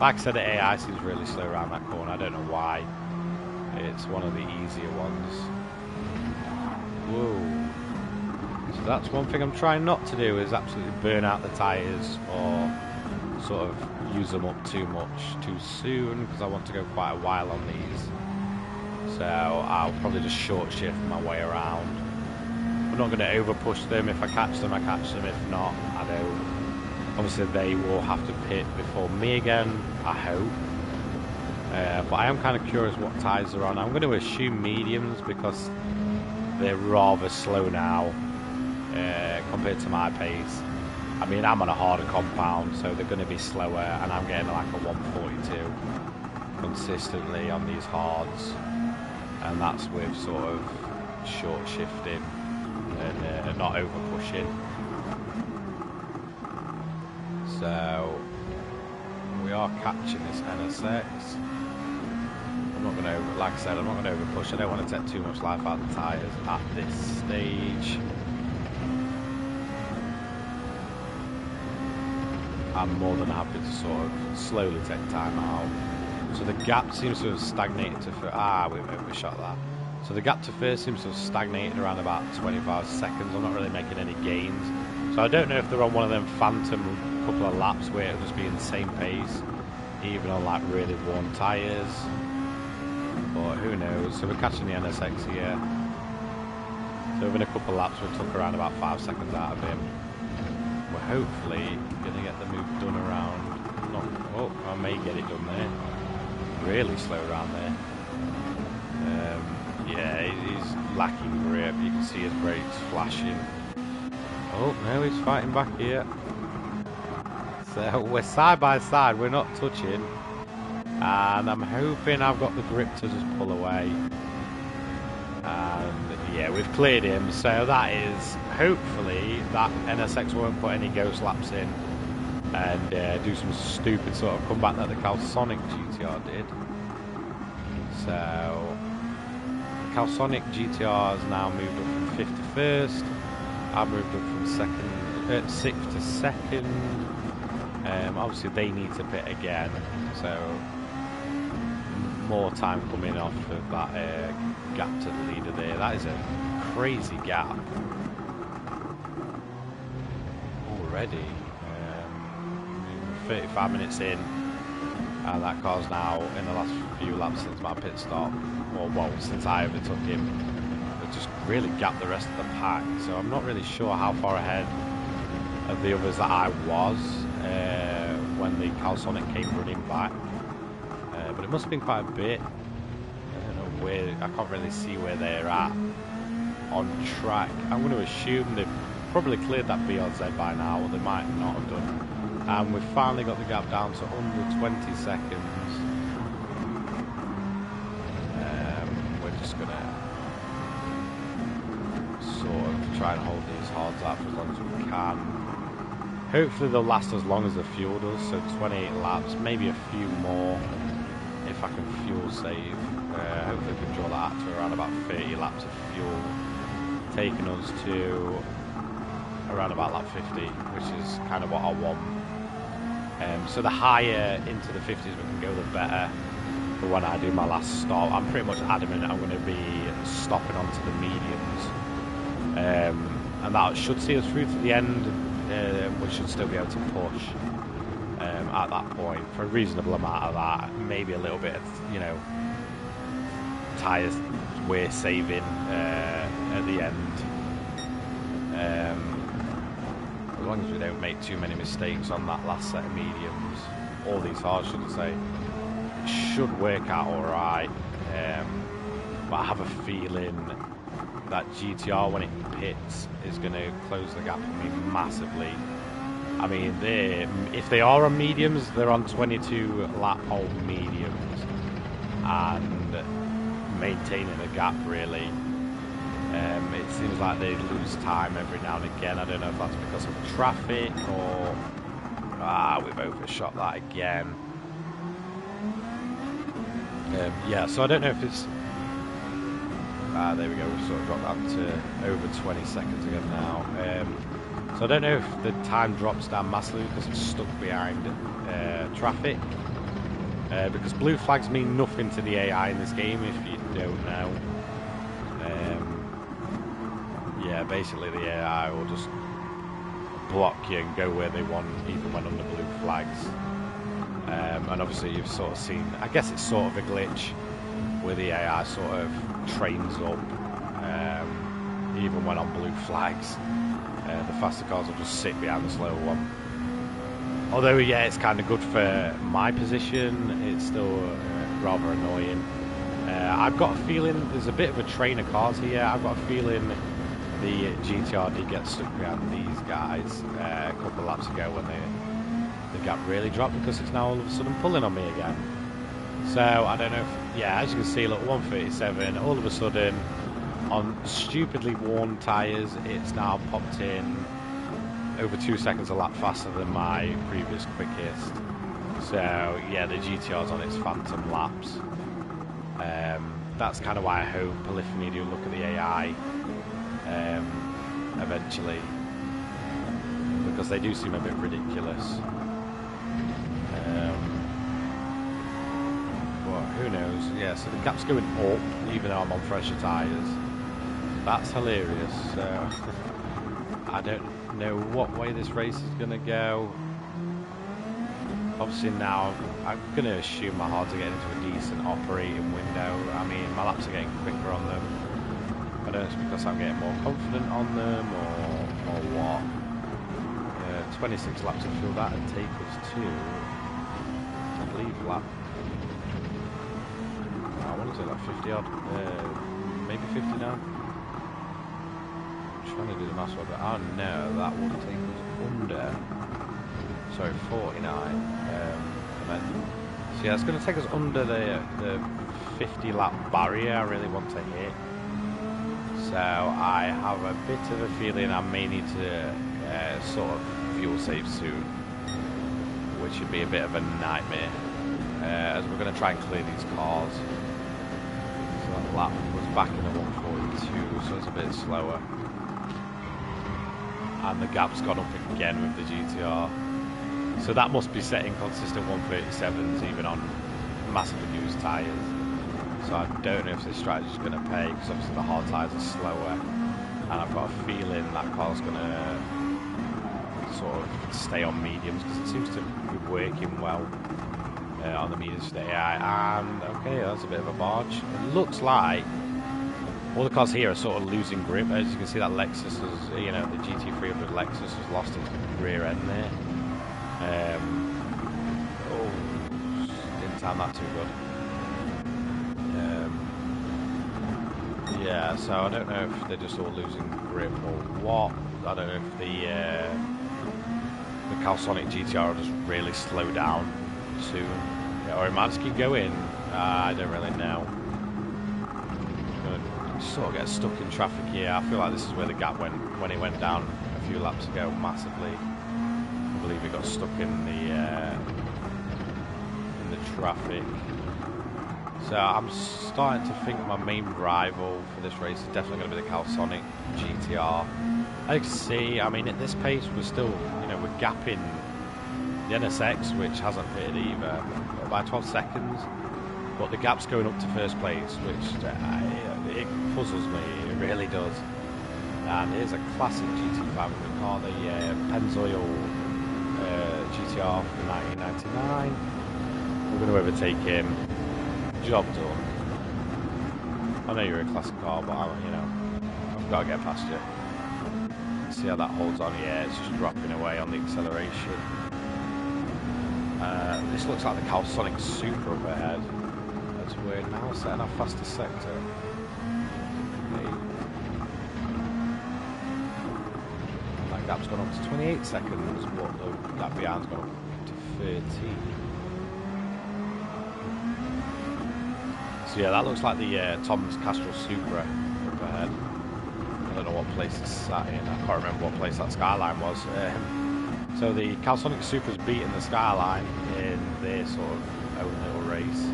Like I said, the AI seems really slow around that corner. I don't know why. It's one of the easier ones. Whoa. So that's one thing I'm trying not to do, is absolutely burn out the tyres for sort of use them up too much too soon, because I want to go quite a while on these. So I'll probably just short shift my way around. I'm not going to over push them. If I catch them, I catch them. If not, I don't. Obviously they will have to pit before me again, I hope. But I am kind of curious what tyres they're on. I'm going to assume mediums because they're rather slow now compared to my pace. I mean, I'm on a harder compound, so they're going to be slower, and I'm getting like a 142 consistently on these hards, and that's with sort of short shifting and not over pushing. So we are catching this NSX. I'm not going to, like I said, I'm not going to over push. I don't want to take too much life out of the tyres at this stage. I'm more than happy to sort of slowly take time out. So the gap seems to have stagnated to first. We've overshot that. So the gap to first seems to have stagnated around about 25 seconds. I'm not really making any gains. So I don't know if they're on one of them phantom couple of laps where it'll just be in the same pace, even on like really worn tyres. But who knows? So we're catching the NSX here. So within a couple of laps we took around about 5 seconds out of him. We're hopefully going to get the move done around. I may get it done there. Really slow around there. Yeah, he's lacking grip. You can see his brakes flashing. Oh, no, he's fighting back here. So we're side by side. We're not touching. And I'm hoping I've got the grip to just pull away. And yeah, we've cleared him. So that is, hopefully, that NSX won't put any ghost laps in and do some stupid sort of comeback that the Calsonic GTR did. So the Calsonic GTR has now moved up from 51st. I've moved up from 6th to 2nd. Obviously they need to pit again, so more time coming off of that gap to the leader there. That is a crazy gap already. 35 minutes in, and that car's now in the last few laps since my pit stop, or well, since I overtook him, it just really gapped the rest of the pack. So I'm not really sure how far ahead of the others that I was when the Calsonic came running back, but it must have been quite a bit. I don't know where, I can't really see where they're at on track. I'm going to assume they've probably cleared that BRZ by now, or they might not have done. And we've finally got the gap down to under 20 seconds. We're just going to sort of try and hold these hards up for as long as we can. Hopefully they'll last as long as the fuel does, so 28 laps, maybe a few more if I can fuel save. Hopefully we can draw that to around about 30 laps of fuel, taking us to around about lap 50, which is kind of what I want. So the higher into the 50s we can go, the better for when I do my last stop. I'm pretty much adamant I'm going to be stopping onto the mediums, and that should see us through to the end. We should still be able to push at that point for a reasonable amount of that, maybe a little bit of, tyres we're saving at the end. As long as we don't make too many mistakes on that last set of mediums, all these hards, should I say, it should work out alright. But I have a feeling that GTR, when it pits, is going to close the gap for me massively. I mean, if they are on mediums, they're on 22 lap old mediums and maintaining a gap really. It seems like they lose time every now and again. I don't know if that's because of traffic or we've overshot that again. Yeah, so I don't know if it's there we go, we've sort of dropped down to over 20 seconds again now. So I don't know if the time drops down massively because it's stuck behind traffic. Because blue flags mean nothing to the AI in this game, if you don't know. Yeah, basically the AI will just block you and go where they want, even when under blue flags. And obviously you've sort of seen, I guess it's sort of a glitch where the AI sort of trains up, even when on blue flags. The faster cars will just sit behind the slower one. Although, yeah, it's kind of good for my position, it's still rather annoying. I've got a feeling there's a bit of a train of cars here. I've got a feeling the GTR did get stuck behind these guys a couple of laps ago when the gap really dropped, because it's now all of a sudden pulling on me again. So I don't know if, yeah, as you can see, look, 137, all of a sudden on stupidly worn tyres, it's now popped in over 2 seconds a lap faster than my previous quickest. So yeah, the GTR's on its phantom laps. That's kind of why I hope Polyphony do look at the AI eventually, because they do seem a bit ridiculous. But who knows? Yeah, so the gap's going up even though I'm on fresher tyres. That's hilarious. So I don't know what way this race is going to go. Obviously now I'm going to assume my hards are getting into a decent operating window. I mean, my laps are getting quicker on them. I don't know if it's because I'm getting more confident on them or what. 26 laps of fuel, that would take us to, I believe, lap, I want to say like 50 odd, maybe 50 now. I'm trying to do the maths, but oh no, that would take us under, sorry, 49. So yeah, it's going to take us under the 50 lap barrier I really want to hit. So I have a bit of a feeling I may need to sort of fuel save soon, which would be a bit of a nightmare, as we're going to try and clear these cars. So that lap was back in the 142, so it's a bit slower. And the gap's gone up again with the GTR. So that must be setting consistent 137s even on massively used tyres. So I don't know if this strategy is going to pay, because obviously the hard tyres are slower. And I've got a feeling that car's going to sort of stay on mediums, because it seems to be working well on the mediums for the AI. And okay, that's a bit of a barge. It looks like all the cars here are sort of losing grip. As you can see, that Lexus has, you know, the GT300 Lexus has lost its rear end there. Oh, didn't sound that too good. Yeah, so I don't know if they're just all losing grip or what. I don't know if the Calsonic GTR will just really slow down soon, or it might just keep going. I don't really know. Gonna sort of get stuck in traffic here. I feel like this is where the gap went when it went down a few laps ago massively. I believe it got stuck in the traffic. So I'm starting to think my main rival for this race is definitely going to be the Calsonic GTR. As you can see, I mean, at this pace we're still, you know, we're gapping the NSX, which hasn't pitted either, by 12 seconds. But the gap's going up to first place, which it puzzles me, it really does. And here's a classic GT500 car, the Pennzoil GTR from 1999. We're going to overtake him. Job done. I know you're a classic car, but you know, I've got to get past you. See how that holds on. Yeah, it's just dropping away on the acceleration. This looks like the Calsonic Super up ahead, as we're now setting our fastest sector. Okay. That gap's gone up to 28 seconds, but the gap behind's gone up to 13. So yeah, that looks like the Tom's Castrol Supra up ahead. I don't know what place it's sat in. I can't remember what place that Skyline was. So the Calsonic Supra's beaten the Skyline in their sort of own little race.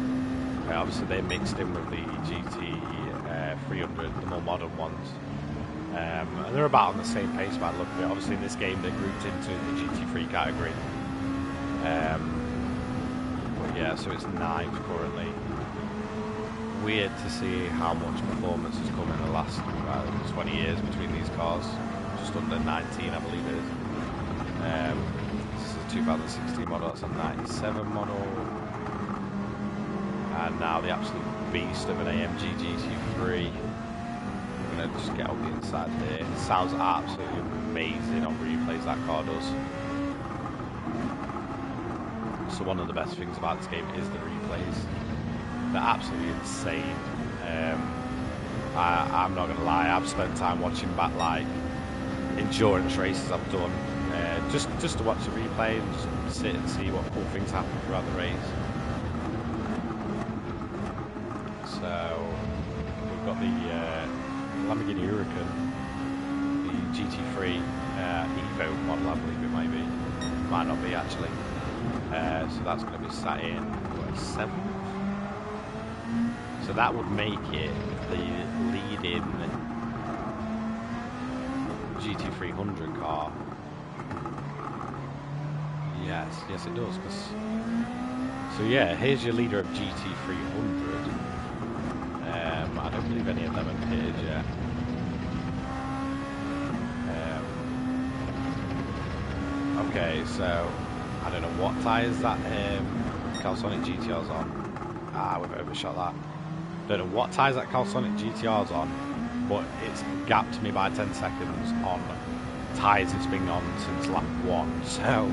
Obviously they mixed in with the GT300, the more modern ones. And they're about on the same pace by the look of it. Obviously in this game they're grouped into the GT3 category. But yeah, so it's 9th currently. Weird to see how much performance has come in the last 20 years between these cars. Just under 19, I believe it is. This is a 2016 model, that's a 97 model. And now the absolute beast of an AMG GT3. I'm going to just get on the inside there. It sounds absolutely amazing on replays, that car does. So one of the best things about this game is the replays. They're absolutely insane. I'm not going to lie, I've spent time watching back like endurance races I've done. Just to watch the replay and just sit and see what cool things happen throughout the race. So we've got the Lamborghini Huracan, the GT3 Evo model, I believe it might be. Might not be actually. So that's going to be sat in what, 7th. So that would make it the leading GT300 car. Yes it does. So yeah, here's your leader of GT300. I don't believe any of them are pitted yet. Okay, so I don't know what tyres that Calsonic GTR's on. We've overshot that. Don't know what tyres that Calsonic GTR's on, but it's gapped me by 10 seconds on tyres it's been on since lap 1. So,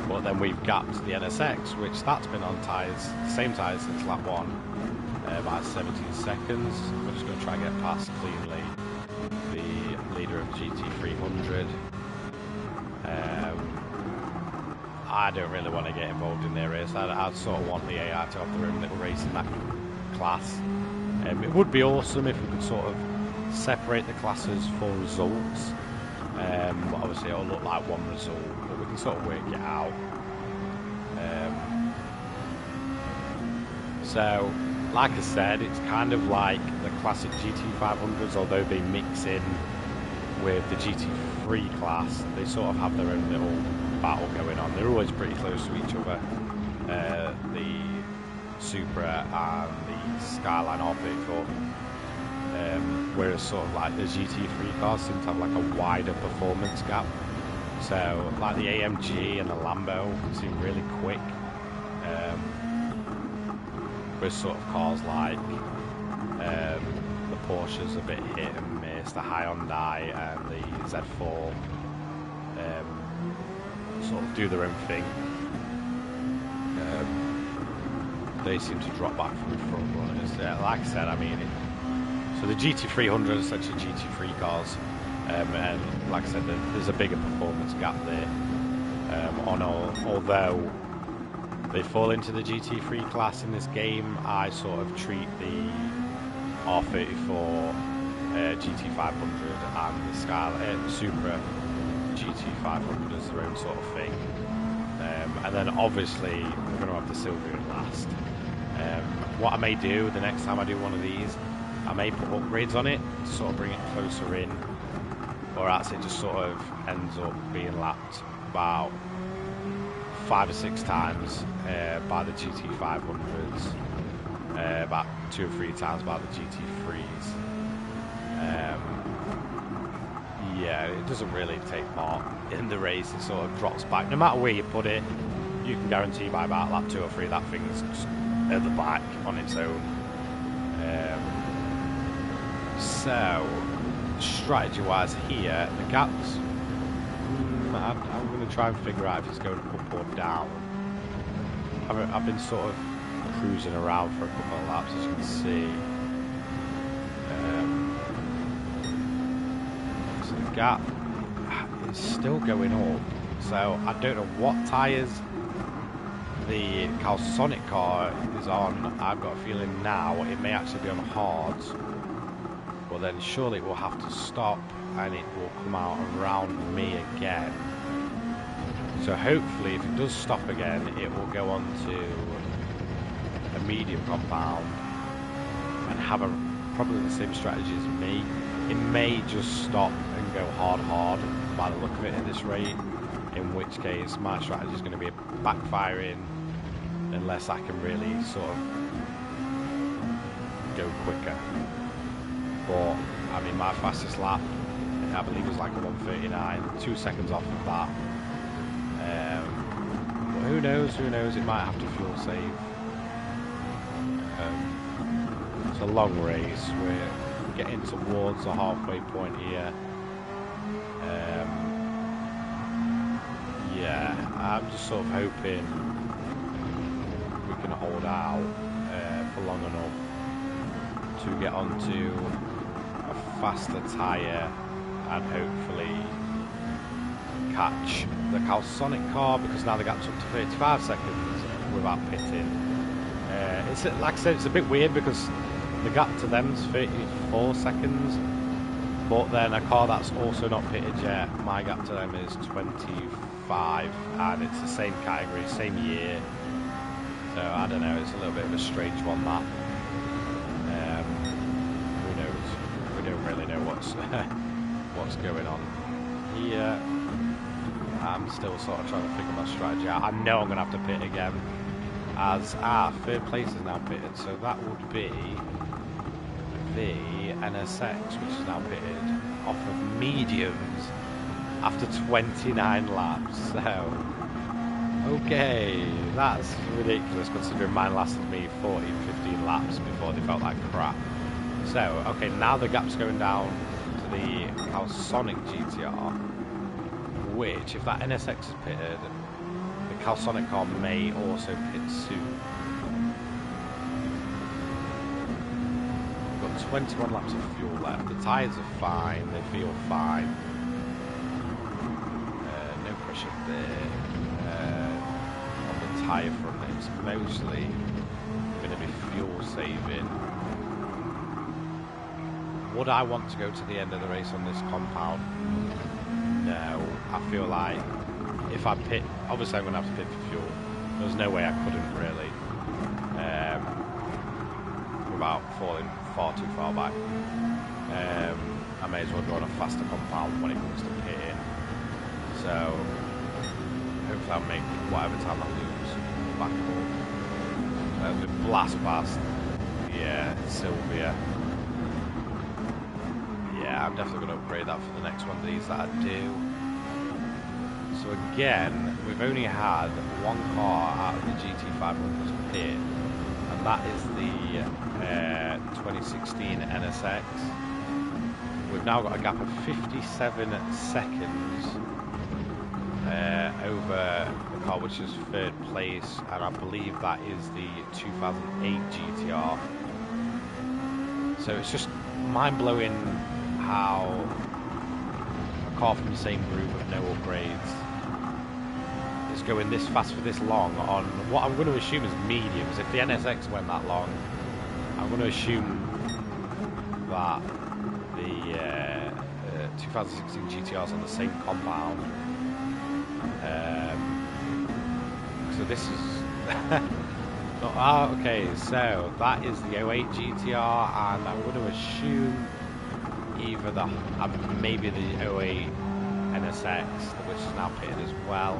but then we've gapped the NSX, which that's been on tyres, the same tyres since lap 1, by 17 seconds. We're just going to try and get past cleanly the leader of GT300. I don't really want to get involved in their race. I'd sort of want the AI to have their own little race in that class. It would be awesome if we could sort of separate the classes for results. But obviously it'll look like one result, but we can sort of work it out. So, like I said, it's kind of like the classic GT500s, although they mix in with the GT3 class. They sort of have their own little battle going on. They're always pretty close to each other. The Supra and the Skyline R34. Whereas sort of like the GT3 cars seem to have like a wider performance gap. So like the AMG and the Lambo seem really quick. Whereas sort of cars like the Porsche's a bit hit and miss, the Hyundai and the Z4 sort of do their own thing. They seem to drop back from the front runners. Like I said, I mean, so the GT300 is essentially GT3 cars, and like I said, there's a bigger performance gap there. Although they fall into the GT3 class in this game, I sort of treat the R34 GT500 and the Skyline Supra GT500 as their own sort of thing. And then obviously we're going to have the Silvia last. What I may do the next time I do one of these, I may put upgrades on it to sort of bring it closer in, or else it just sort of ends up being lapped about 5 or 6 times by the GT500s, about 2 or 3 times by the GT3s. Yeah, it doesn't really take part in the race. It sort of drops back. No matter where you put it, you can guarantee by about lap 2 or 3 that thing's just at the back on its own. So, strategy-wise here, the gaps, I'm going to try and figure out if it's going up or down. I've been sort of cruising around for a couple of laps, as you can see. So the gap is still going up. So I don't know what tyres the Calsonic car is on. I've got a feeling now it may actually be on hards. But then surely it will have to stop and it will come out around me again. So hopefully if it does stop again, it will go on to a medium compound and have probably the same strategy as me. It may just stop and go hard by the look of it at this rate, in which case my strategy is going to be backfiring unless I can really sort of go quicker. But I mean, my fastest lap I believe was like a 1:39, 2 seconds off of that. But who knows? Who knows? It might have to fuel save. It's a long race. We're getting towards the halfway point here. Yeah, I'm just sort of hoping we can hold out for long enough to get onto a faster tyre and hopefully catch the Calsonic car, because now the gap's up to 35 seconds without pitting. It's like I said, it's a bit weird because the gap to them is 34 seconds, but then a car that's also not pitted yet, my gap to them is 25, and it's the same category, same year. So I don't know, it's a little bit of a strange one, that. Who knows? We don't really know what's what's going on here. I'm still sort of trying to figure my strategy out. I know I'm going to have to pit again, as third place is now pitted, so that would be the NSX, which is now pitted off of mediums after 29 laps. So, okay, that's ridiculous considering mine lasted me 14-15 laps before they felt like crap. So, okay, now the gap's going down to the Calsonic GTR, which, if that NSX is pitted, the Calsonic car may also pit soon. We've got 21 laps of fuel left. The tyres are fine, they feel fine. No pressure there. On the tyre front, it's mostly going to be fuel saving. Would I want to go to the end of the race on this compound? No. I feel like if I pit, obviously I'm going to have to pit for fuel. There's no way I couldn't really, without falling far too far back. I may as well go on a faster compound when it comes to pitting. So hopefully I'll make whatever time I lose back up. The blast past, yeah, Sylvia. Yeah, I'm definitely going to upgrade that for the next one of these that I do. So again, we've only had one car out of the GT500 pit, and that is the 2016 NSX. We've now got a gap of 57 seconds over the car which is third place, and I believe that is the 2008 GTR. So it's just mind-blowing how a car from the same group with no upgrades is going this fast for this long on what I'm going to assume is mediums. If the NSX went that long, I'm going to assume that the 2016 GTR's on the same compound. So this is okay, so that is the 08 GTR, and I'm going to assume either the maybe the 08 NSX, which is now pitted as well.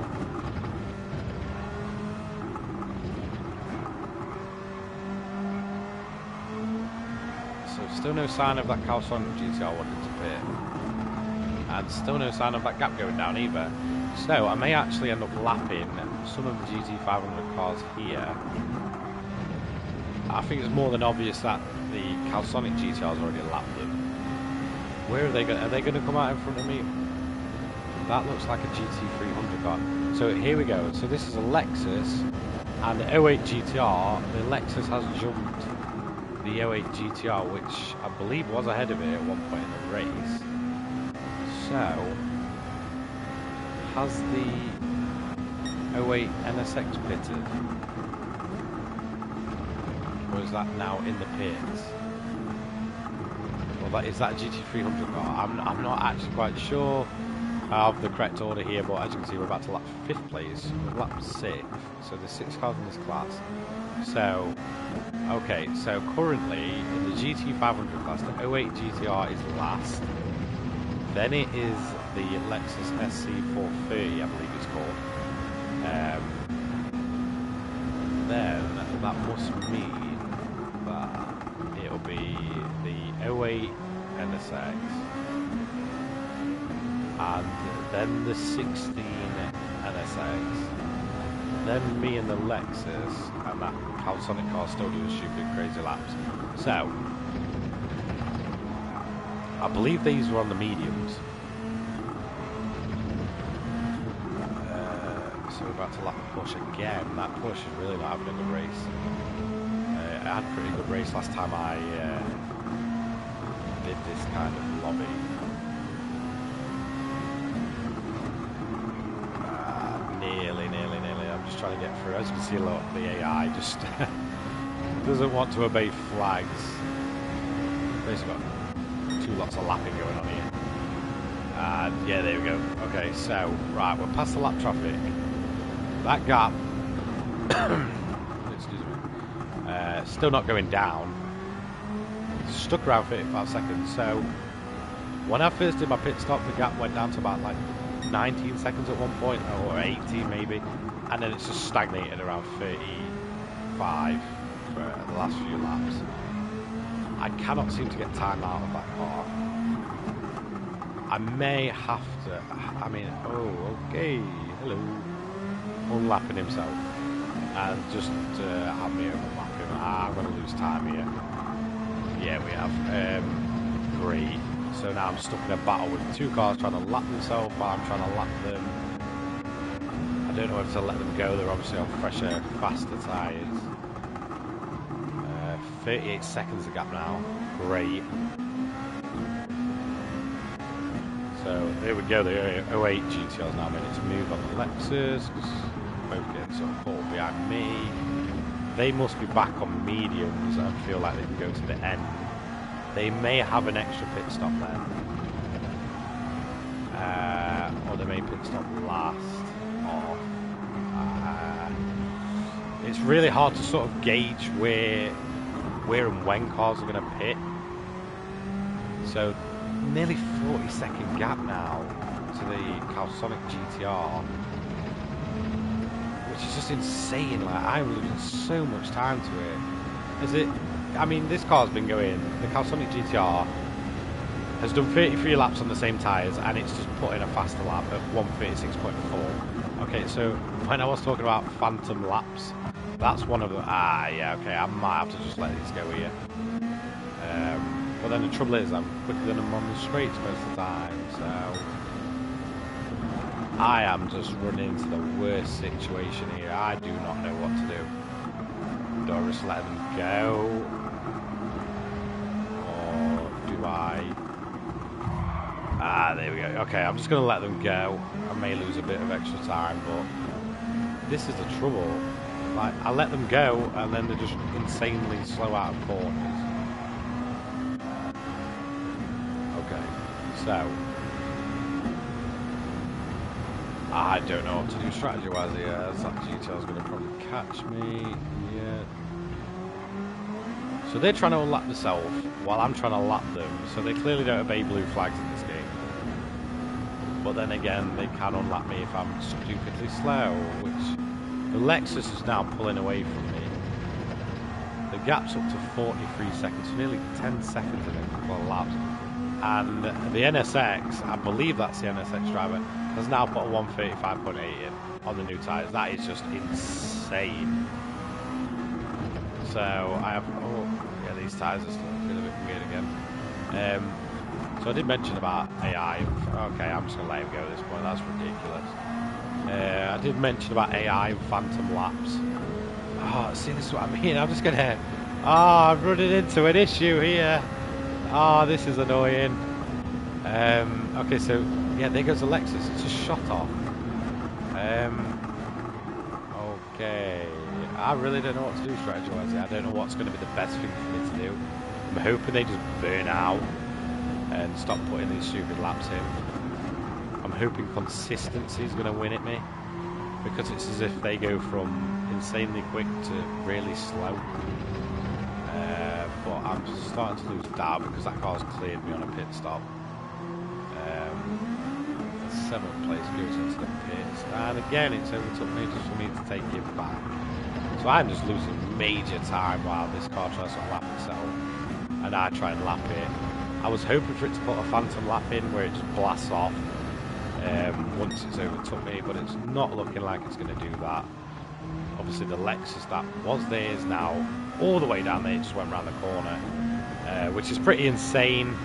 So still no sign of that Calsonic GTR wanting to pit, and still no sign of that gap going down either. So I may actually end up lapping some of the GT500 cars here. I think it's more than obvious that the Calsonic GTR's already lapped them. Where are they going? Are they going to come out in front of me? That looks like a GT300 car. So here we go. So this is a Lexus and the 08 GTR. The Lexus has jumped the 08 GTR, which I believe was ahead of it at one point in the race. So has the 08 NSX pitted? Or is that now in the pits? Well, is that a GT300 car? I'm not actually quite sure of the correct order here, but as you can see, we're about to lap 5th place. We've lapped 6th, so there's 6 cars in this class. So, okay, so currently in the GT500 class, the 08 GTR is last. Then it is the Lexus SC430, I believe it's called. Then that must mean that it'll be the 08 NSX, and then the 16 NSX, NSX. Then me and the Lexus and that Calsonic car still doing stupid crazy laps. So I believe these were on the mediums. So we're about to lap a push again. That push is really not having a good race. I had a pretty good race last time I did this kind of lobby. Nearly. I'm just trying to get through. As you can see, look, the AI just doesn't want to obey flags. Basically got two lots of lapping going on here. And yeah, there we go. Okay, so, right, we're past the lap traffic. That gap, excuse me, still not going down. Stuck around 35 seconds. So, when I first did my pit stop, the gap went down to about like 19 seconds at one point, or 18 maybe, and then it's just stagnated around 35 for the last few laps. I cannot seem to get time out of that car. I may have to, I mean, oh, okay, hello, unlapping himself, and just have me overlap him. I'm going to lose time here. Yeah, we have. Great. So now I'm stuck in a battle with two cars trying to lap themselves while I'm trying to lap them. I don't know if to let them go. They're obviously on fresher, faster tyres. 38 seconds of gap now. Great. So there we go. The 08 GTR's now made it to move on the Lexus. Both getting sort of caught behind me. They must be back on mediums and feel like they can go to the end. They may have an extra pit stop then. Or they may pit stop last. Or, it's really hard to sort of gauge where and when cars are going to pit. So nearly 40-second gap now to the Calsonic GTR, which is just insane. Like, I'm losing so much time to it. I mean, this car's been going, the Calsonic GTR has done 33 laps on the same tyres, and it's just put in a faster lap at 1:36.4. Okay, so when I was talking about phantom laps, that's one of them. Yeah, okay, I might have to just let these go here. But then the trouble is, I'm quicker than them on the straights most of the time, so I am just running into the worst situation here. I do not know what to do. Do I just let them go? Or do I... there we go. Okay, I'm just going to let them go. I may lose a bit of extra time, but this is the trouble. Like, I let them go, and then they're just insanely slow out of corners. Okay, so... I don't know what to do strategy-wise here. That GTR's going to probably catch me. Yeah. So they're trying to unlap themselves while I'm trying to lap them. So they clearly don't obey blue flags in this game. But then again, they can unlap me if I'm stupidly slow, which the Lexus is now pulling away from me. The gap's up to 43 seconds, nearly 10 seconds in a couple of laps. And the NSX, I believe that's the NSX driver, has now put a 1:35.8 in on the new tyres. That is just insane. So I have, these tyres are still feeling a bit weird again. So I did mention about AI. Okay, I'm just going to let him go at this point. That's ridiculous. I did mention about AI and phantom laps. Oh, see, this is what I mean. I'm just going to... I'm running into an issue here. Oh, this is annoying. Okay, so, yeah, there goes the Lexus. It's just shot off. Okay. I really don't know what to do strategy-wise. I don't know what's going to be the best thing for me to do. I'm hoping they just burn out and stop putting these stupid laps in. I'm hoping consistency is going to win at me, because it's as if they go from insanely quick to really slow. But I'm starting to lose doubt because that car's cleared me on a pit stop. 7th place goes into the pits, and again it's overtook me just for me to take it back. So I'm just losing major time while this car tries to lap itself, and I try and lap it. I was hoping for it to put a phantom lap in where it just blasts off, once it's overtook me, but it's not looking like it's going to do that. Obviously the Lexus that was there is now all the way down there, it just went around the corner, which is pretty insane.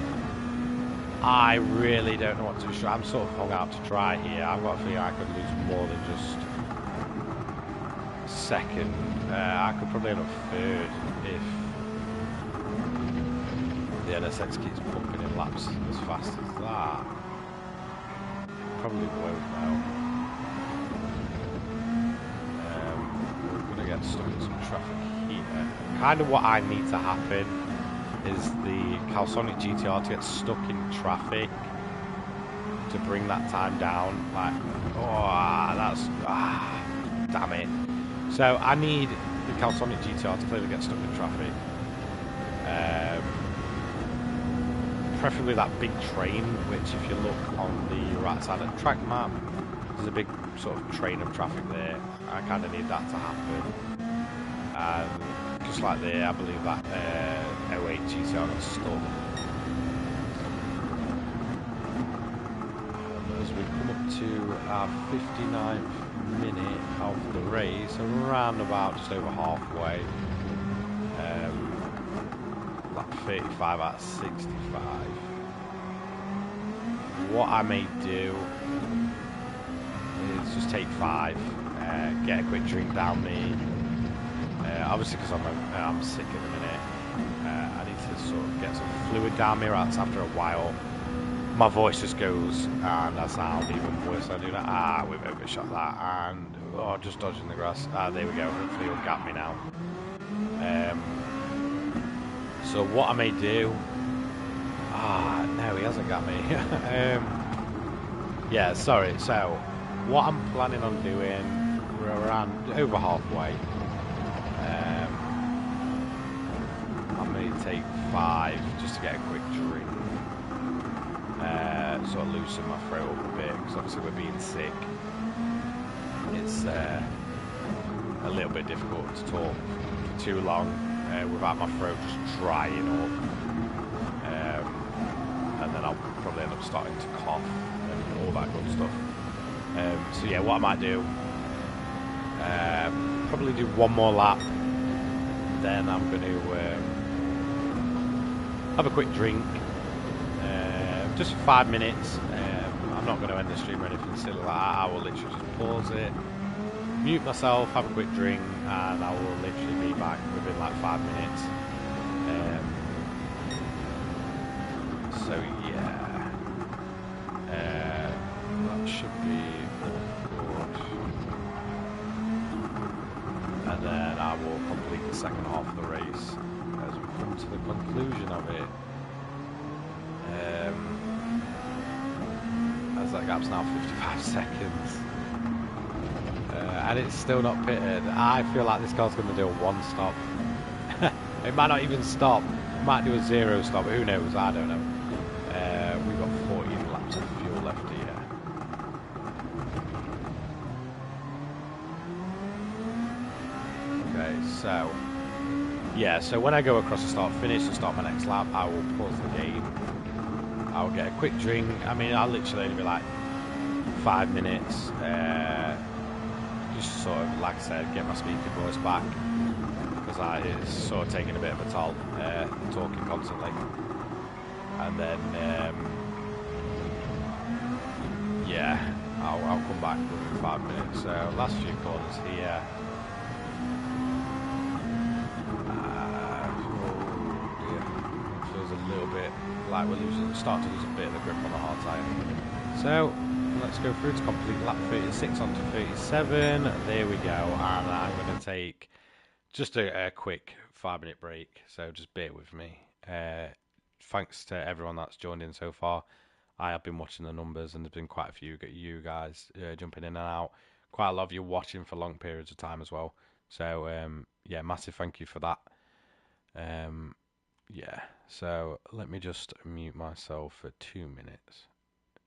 I really don't know what to do. I'm sort of hung out to dry here. I've got a feeling I could lose more than just second. I could probably end up third if the NSX keeps pumping in laps as fast as that. Probably won't though. We're going to get stuck in some traffic here. Kind of what I need to happen is the Calsonic GTR to get stuck in traffic to bring that time down. Like, damn it. So I need the Calsonic GTR to clearly get stuck in traffic. Preferably that big train, which if you look on the right side of the track map, there's a big sort of train of traffic there. I kind of need that to happen. Just like there, I believe that 08 GTR got stuck. As we come up to our 59th minute of the race, around about just over halfway. Lap 35 out of 65. What I may do is just take 5, get a quick drink down me. Obviously, because I'm sick at the minute, I need to sort of get some fluid down me, or else after a while my voice just goes and I sound even worse. I do that. We've overshot that, and just dodging the grass. There we go. Hopefully he'll gap me now. So what I may do... no, he hasn't got me. Yeah, sorry. So what I'm planning on doing, we're around over halfway. I'm going to take 5 just to get a quick drink. Sort of loosen my throat up a bit, because obviously we're being sick. It's a little bit difficult to talk for too long without my throat just drying up. And then I'll probably end up starting to cough and all that good stuff. So yeah, what I might do, probably do one more lap, then I'm going to have a quick drink, just for 5 minutes. I'm not going to end the stream or anything silly like that. I will literally just pause it, mute myself, have a quick drink, and I will literally be back within like 5 minutes. So yeah, that should be all good. And then I will complete the second half of the race as we come to the conclusion of it. As that gap's now 55 seconds. And it's still not pitted. I feel like this car's going to do a 1 stop. It might not even stop. It might do a 0 stop. Who knows? I don't know. We've got 14 laps of fuel left here. Okay, so yeah, so when I go across the start finish and start my next lap, I will pause the game. I'll get a quick drink. I mean, I'll literally only be like 5 minutes. Just sort of, like I said, get my speaking voice back, because it's sort of taking a bit of a toll, talking constantly. And then, yeah, I'll come back within 5 minutes. So last few corners here. Feels a little bit like we're starting to lose a bit of the grip on the hard tyre. So let's go through to complete lap 36 onto 37. There we go. And I'm going to take just a quick 5-minute break. So just bear with me. Thanks to everyone that's joined in so far. I have been watching the numbers, and there's been quite a few you guys jumping in and out. Quite a lot of you watching for long periods of time as well. So yeah, massive thank you for that. Yeah, so let me just mute myself for 2 minutes.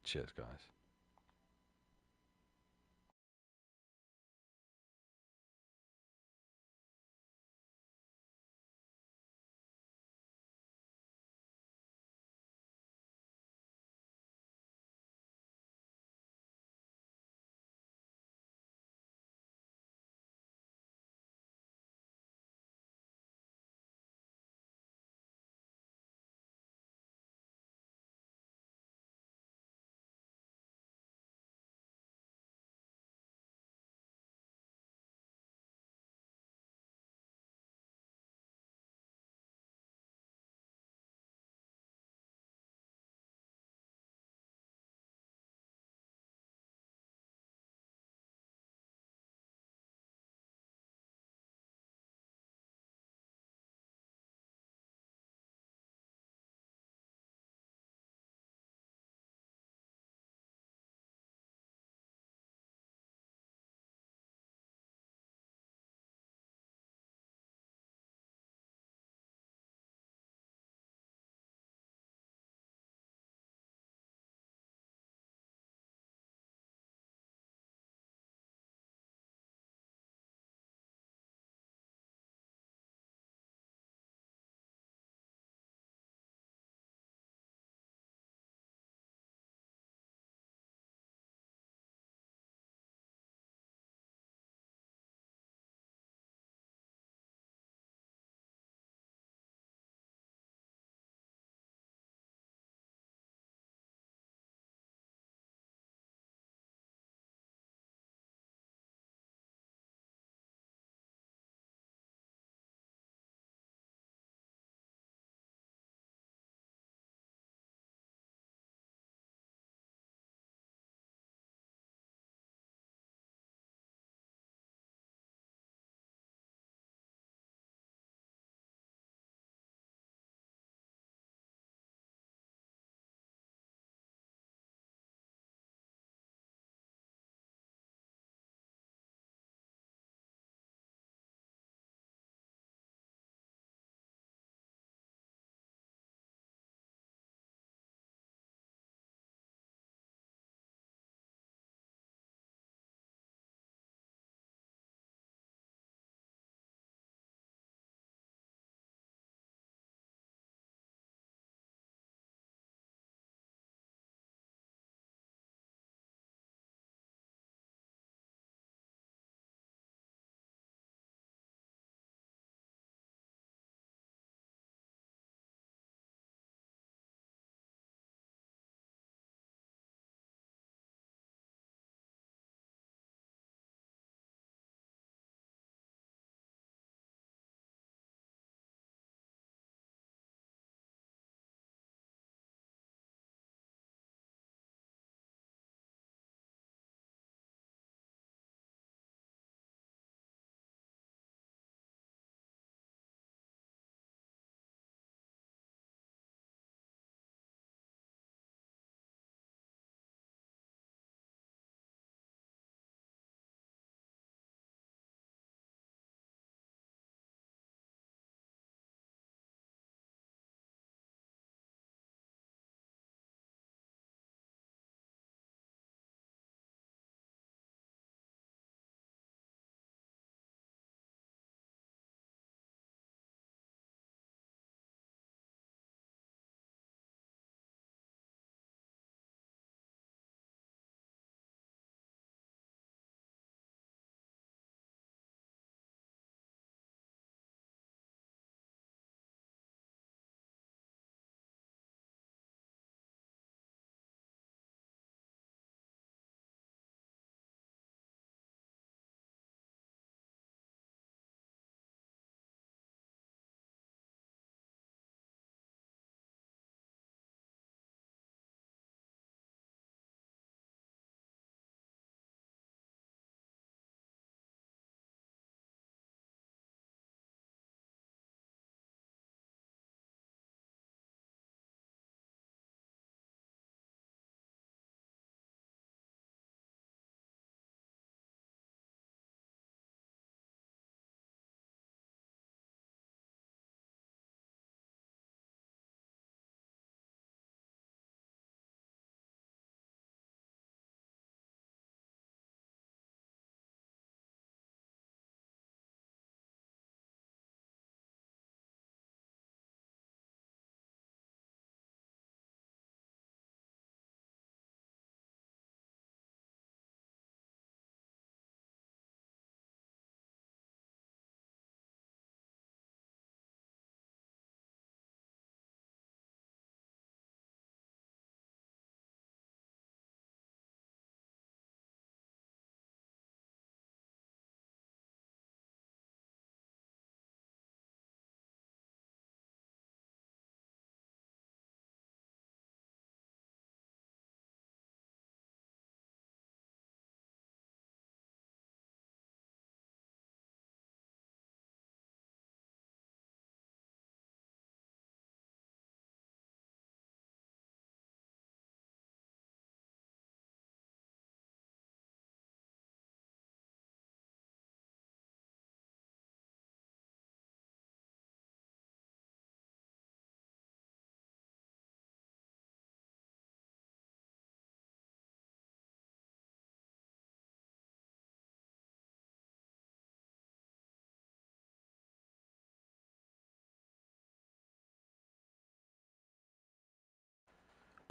Cheers, guys.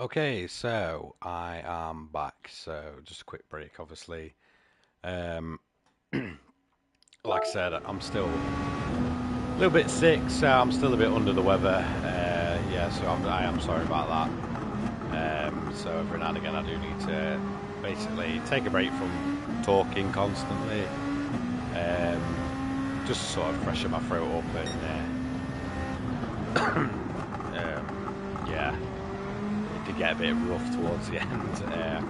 Okay, so I am back. So just a quick break, obviously. Um, like I said, I'm still a little bit sick, so I'm still a bit under the weather. Yeah, so I am sorry about that. So every now and again, I do need to basically take a break from talking constantly, just sort of freshen my throat up and yeah. It did get a bit rough towards the end. I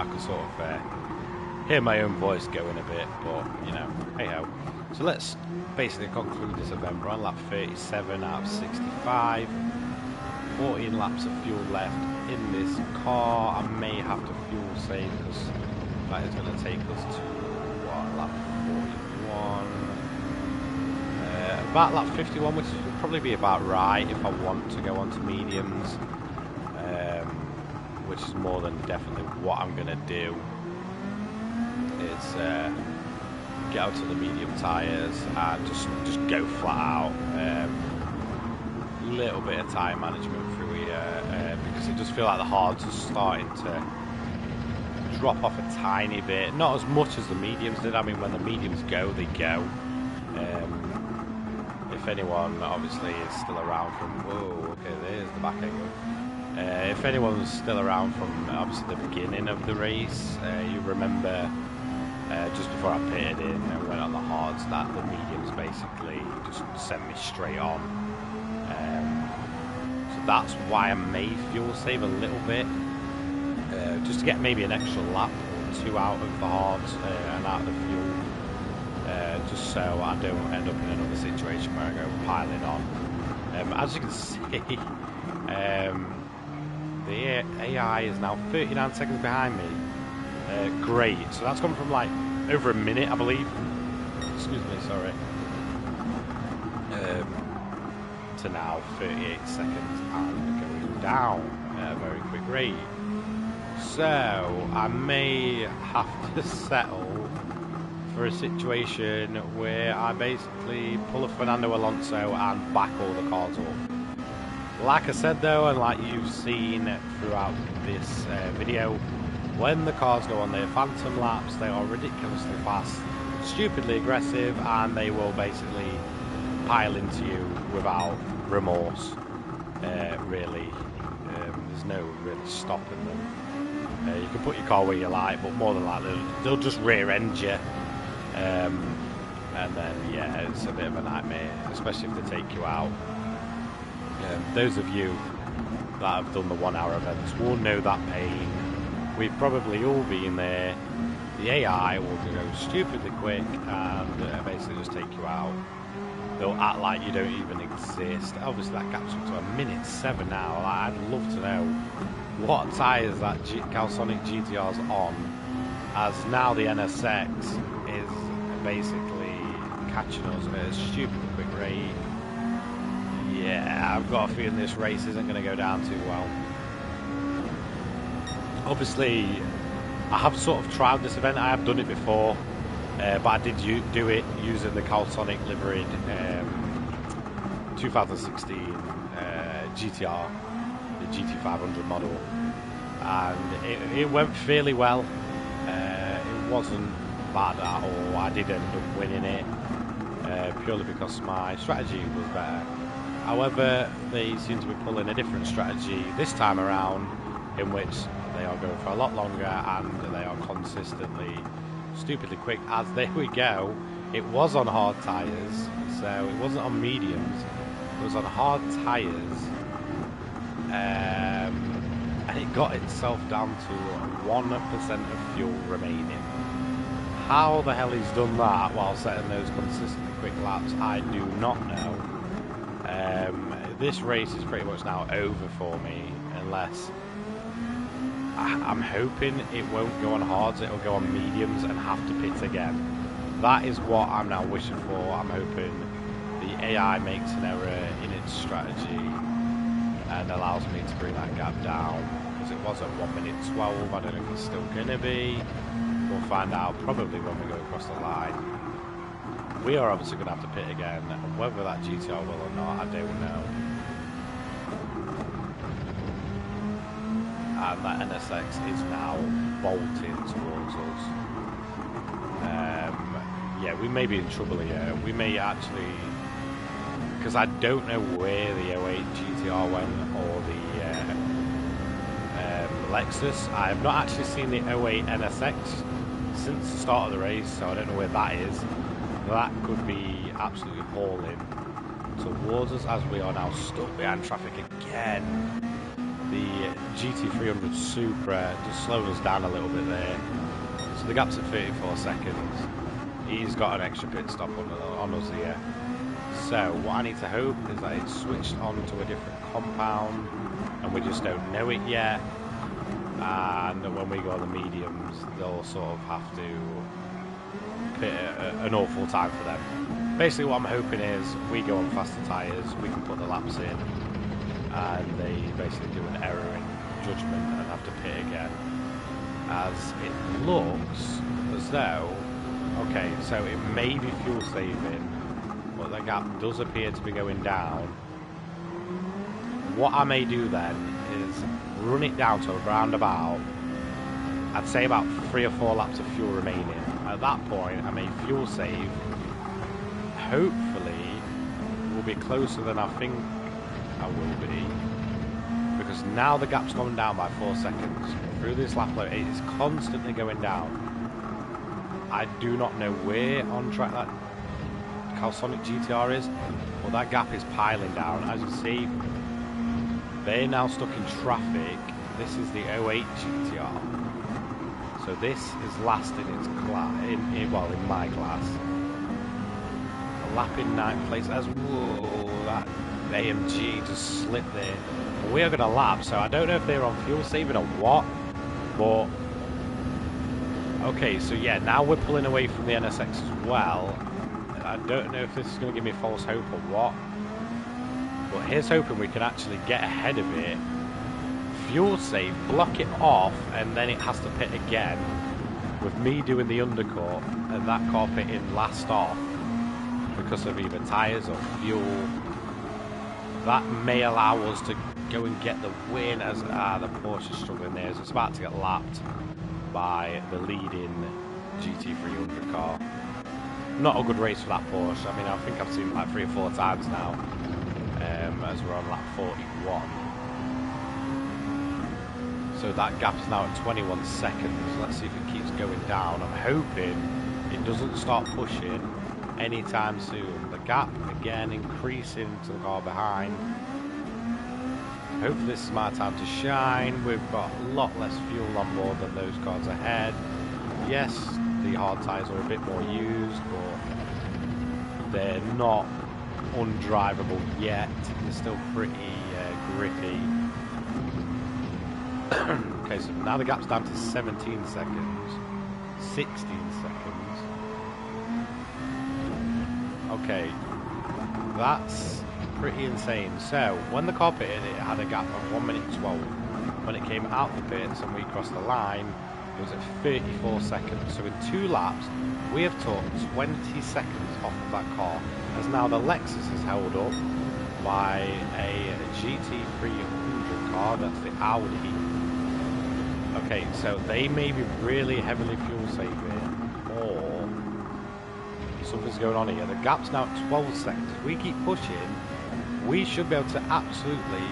could sort of hear my own voice going a bit, but you know, hey ho. So let's basically conclude this event. We're on lap 37 out of 65. 14 laps of fuel left in this car. I may have to fuel save because that is going to take us to what, lap 41. About lap 51, which would probably be about right if I want to go on to mediums, which is more than definitely what I'm going to do. Is get out to the medium tyres and just go flat out. Little bit of time management through here because it does feel like the hards are starting to drop off a tiny bit. Not as much as the mediums did. I mean, when the mediums go, they go. If anyone obviously is still around from, whoa, okay, there's the back angle. If anyone's still around from obviously the beginning of the race, you remember just before I pitted in and went on the hards that the mediums basically just sent me straight on. So that's why I may fuel save a little bit, just to get maybe an extra lap or two out of the hards and out of the fuel. Just so I don't end up in another situation where I go piling on. As you can see, the AI is now 39 seconds behind me. Great, so that's gone from like over a minute, I believe. Excuse me, sorry. To now 38 seconds and going down at a very quick rate. So I may have to settle for a situation where I basically pull a Fernando Alonso and back all the cars up. Like I said though, and like you've seen throughout this video, when the cars go on their phantom laps, they are ridiculously fast, stupidly aggressive, and they will basically pile into you without remorse. Really, there's no really stopping them. You can put your car where you like, but more than likely they'll just rear end you. And then yeah, it's a bit of a nightmare, especially if they take you out. Those of you that have done the 1 hour events will know that pain. We've probably all been there. The AI will go stupidly quick and basically just take you out. They'll act like you don't even exist. Obviously that gets up to a minute 7 now. I'd love to know what tyres that Calsonic GTR's on, as now the NSX is basically catching us at a stupidly quick rate. Yeah, I've got a feeling this race isn't going to go down too well. Obviously, I have sort of tried this event. I have done it before, but I did do it using the Calsonic liveried 2016 GTR, the GT500 model, and it went fairly well. It wasn't bad at all. I did end up winning it purely because my strategy was better. However, they seem to be pulling a different strategy this time around, in which they are going for a lot longer and they are consistently stupidly quick. As there we go, it was on hard tyres, so it wasn't on mediums, it was on hard tyres, and it got itself down to 1% of fuel remaining. How the hell he's done that while setting those consistently quick laps, I do not know. This race is pretty much now over for me, unless I'm hoping it won't go on hards, it'll go on mediums and have to pit again. That is what I'm now wishing for. I'm hoping the AI makes an error in its strategy and allows me to bring that gap down, because it was at 1 minute 12. I don't know if it's still going to be. We'll find out probably when we go across the line. We are obviously going to have to pit again. Whether that GTR will or not, I don't know. and that NSX is now bolting towards us. Yeah, we may be in trouble here. We may actually, because I don't know where the 08 GTR went or the Lexus. I have not actually seen the 08 NSX since the start of the race, so I don't know where that is. That could be absolutely hauling towards us as we are now stuck behind traffic again. The GT300 Supra just slowed us down a little bit there. So the gap's at 34 seconds. He's got an extra pit stop on us here. So what I need to hope is that it's switched on to a different compound and we just don't know it yet. And when we go on the mediums, they'll sort of have to pit an awful time for them. Basically what I'm hoping is we go on faster tyres, we can put the laps in, and they basically do an error in judgment and have to pit again. As it looks as though, okay, so it may be fuel saving, but the gap does appear to be going down. What I may do then is run it down to around about, I'd say about 3 or 4 laps of fuel remaining. At that point, I may fuel save. Hopefully, we'll be closer than I think I will be, because now the gap's gone down by 4 seconds. Through this lap load, it is constantly going down. I do not know where on track that Calsonic GTR is, but that gap is piling down. As you see, they're now stuck in traffic. This is the 08 GTR. So this is last in its class, in my class. A lap in 9th place as, whoa, that AMG just slipped there. We are going to lap, so I don't know if they're on fuel saving or what, but okay, so yeah, now we're pulling away from the NSX as well. I don't know if this is going to give me false hope or what, but here's hoping we can actually get ahead of it, fuel save, block it off, and then it has to pit again, with me doing the undercut and that car pitting last off because of either tyres or fuel. That may allow us to go and get the win, as the Porsche is struggling there, as it's about to get lapped by the leading GT300 car. Not a good race for that Porsche. I mean, I think I've seen it like 3 or 4 times now, as we're on lap 41. So that gap is now at 21 seconds. Let's see if it keeps going down. I'm hoping it doesn't start pushing anytime soon. The gap again increasing to the car behind. Hopefully this is my time to shine. We've got a lot less fuel on board than those cars ahead. Yes, the hard tyres are a bit more used, but they're not undrivable yet. They're still pretty grippy. Okay, so now the gap's down to 17 seconds. 16 seconds. Okay, that's pretty insane. So when the car pitted, it had a gap of 1 minute 12. When it came out the pits and we crossed the line, it was at 34 seconds. So in 2 laps, we have took 20 seconds off of that car, as now the Lexus is held up by a GT300 car, that's the Audi. Okay, so they may be really heavily fuel saving, or something's going on here. The gap's now at 12 seconds. If we keep pushing, we should be able to absolutely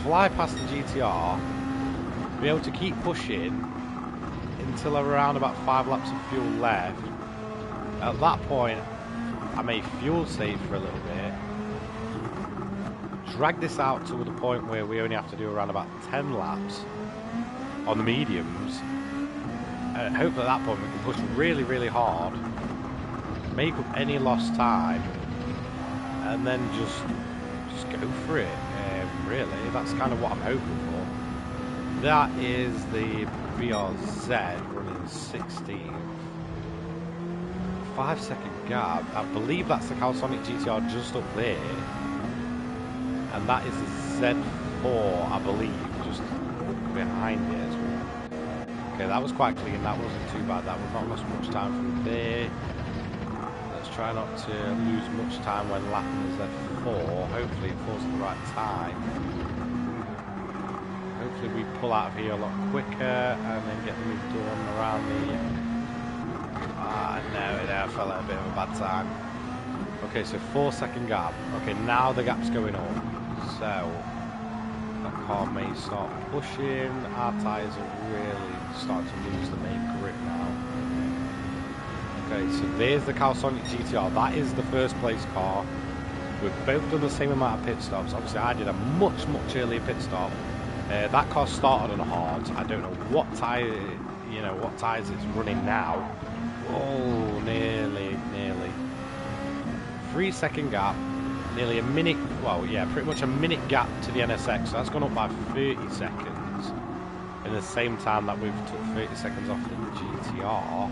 fly past the GTR, be able to keep pushing until around about 5 laps of fuel left. At that point, I may fuel save for a little bit, drag this out to the point where we only have to do around about 10 laps on the mediums, and hopefully at that point we can push really, really hard, make up any lost time, and then just go for it. Really, that's kind of what I'm hoping for. That is the BRZ running 16. 5 second gap. I believe that's the Calsonic GTR just up there, and that is the Z4, I believe, just behind it as well. Okay, that was quite clean. That wasn't too bad. That was not lost much time from there. Let's try not to lose much time when lapping the Z4. Hopefully it falls at the right time. Hopefully hopefully we pull out of here a lot quicker and then get the move done around the... no, I fell at a bit of a bad time. Okay, so 4-second gap. Okay, now the gap's going up. So, that car may start pushing. Our tyres are really starting to lose the main grip now. Okay, so there's the Calsonic GTR. That is the first place car. We've both done the same amount of pit stops. Obviously, I did a much earlier pit stop. That car started on hard. I don't know what tyre, what tyres it's running now. Oh, nearly. 3-second gap. Nearly a minute. Well, yeah, pretty much a minute gap to the NSX. So that's gone up by 30 seconds. In the same time that we've took 30 seconds off the GTR.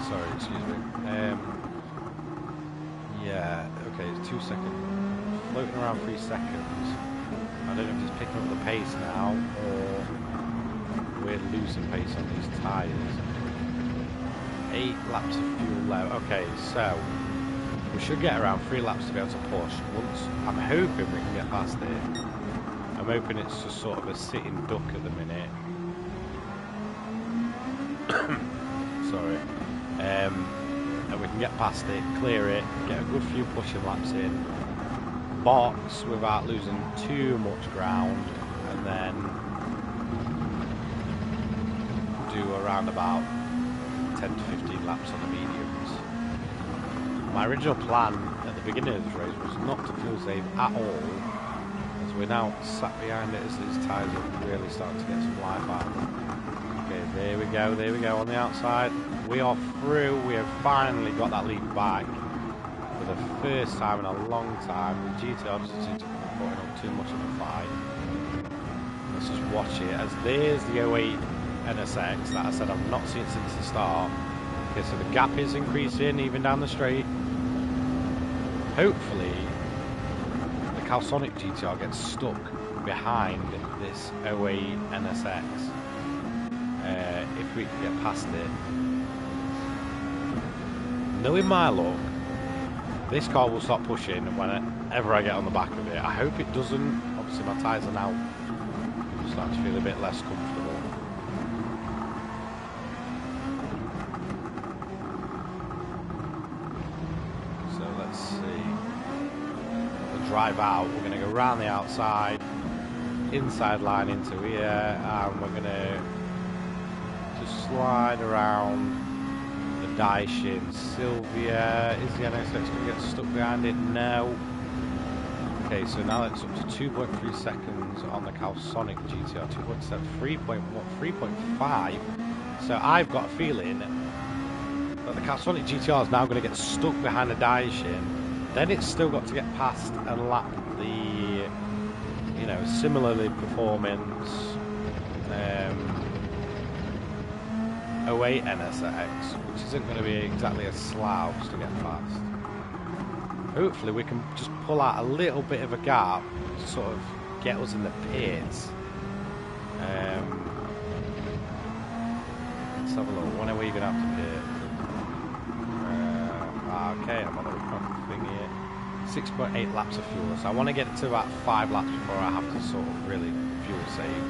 Sorry, excuse me. Yeah, okay, it's 2 seconds. Floating around 3 seconds. I don't know if it's picking up the pace now or we're losing pace on these tyres. 8 laps of fuel low. Okay, so we should get around 3 laps to be able to push. I'm hoping we can get past it. I'm hoping it's just sort of a sitting duck at the minute. Sorry. And we can get past it, clear it, get a good few pushing laps in, box without losing too much ground, and then do around about 10 to 15 laps on the mediums. My original plan at the beginning of this race was not to fuel save at all, as we're now sat behind it as these tyres are really starting to get some life out of them. Okay, there we go on the outside. We are through. We have finally got that lead back for the first time in a long time. The GTR doesn't seem to be putting on too much of a fight. Let's just watch it as there's the 08 NSX that I said I've not seen since the start. Okay, so the gap is increasing even down the straight. Hopefully the Calsonic GTR gets stuck behind this 08 NSX. If we can get past it. Knowing my luck, this car will stop pushing whenever I get on the back of it. I hope it doesn't. Obviously my tyres are now starting to feel a bit less comfortable. So let's see. We'll drive out. We're going to go around the outside, inside line into here, and we're going to just slide around the Daishin Sylvia. Is the NSX going to get stuck behind it? No. Okay, so now it's up to 2.3 seconds on the Calsonic GTR. 2.7, 3.5. So I've got a feeling that the Calsonic GTR is now going to get stuck behind the Daishin. Then it's still got to get past and lap the, similarly performance 08 NSX, which isn't going to be exactly a slouch to get past. Hopefully we can just pull out a little bit of a gap to sort of get us in the pits. Let's have a look. When are we going to have to pit? Okay, I'm on the thing here. 6.8 laps of fuel, so I want to get it to about 5 laps before I have to sort of really fuel save.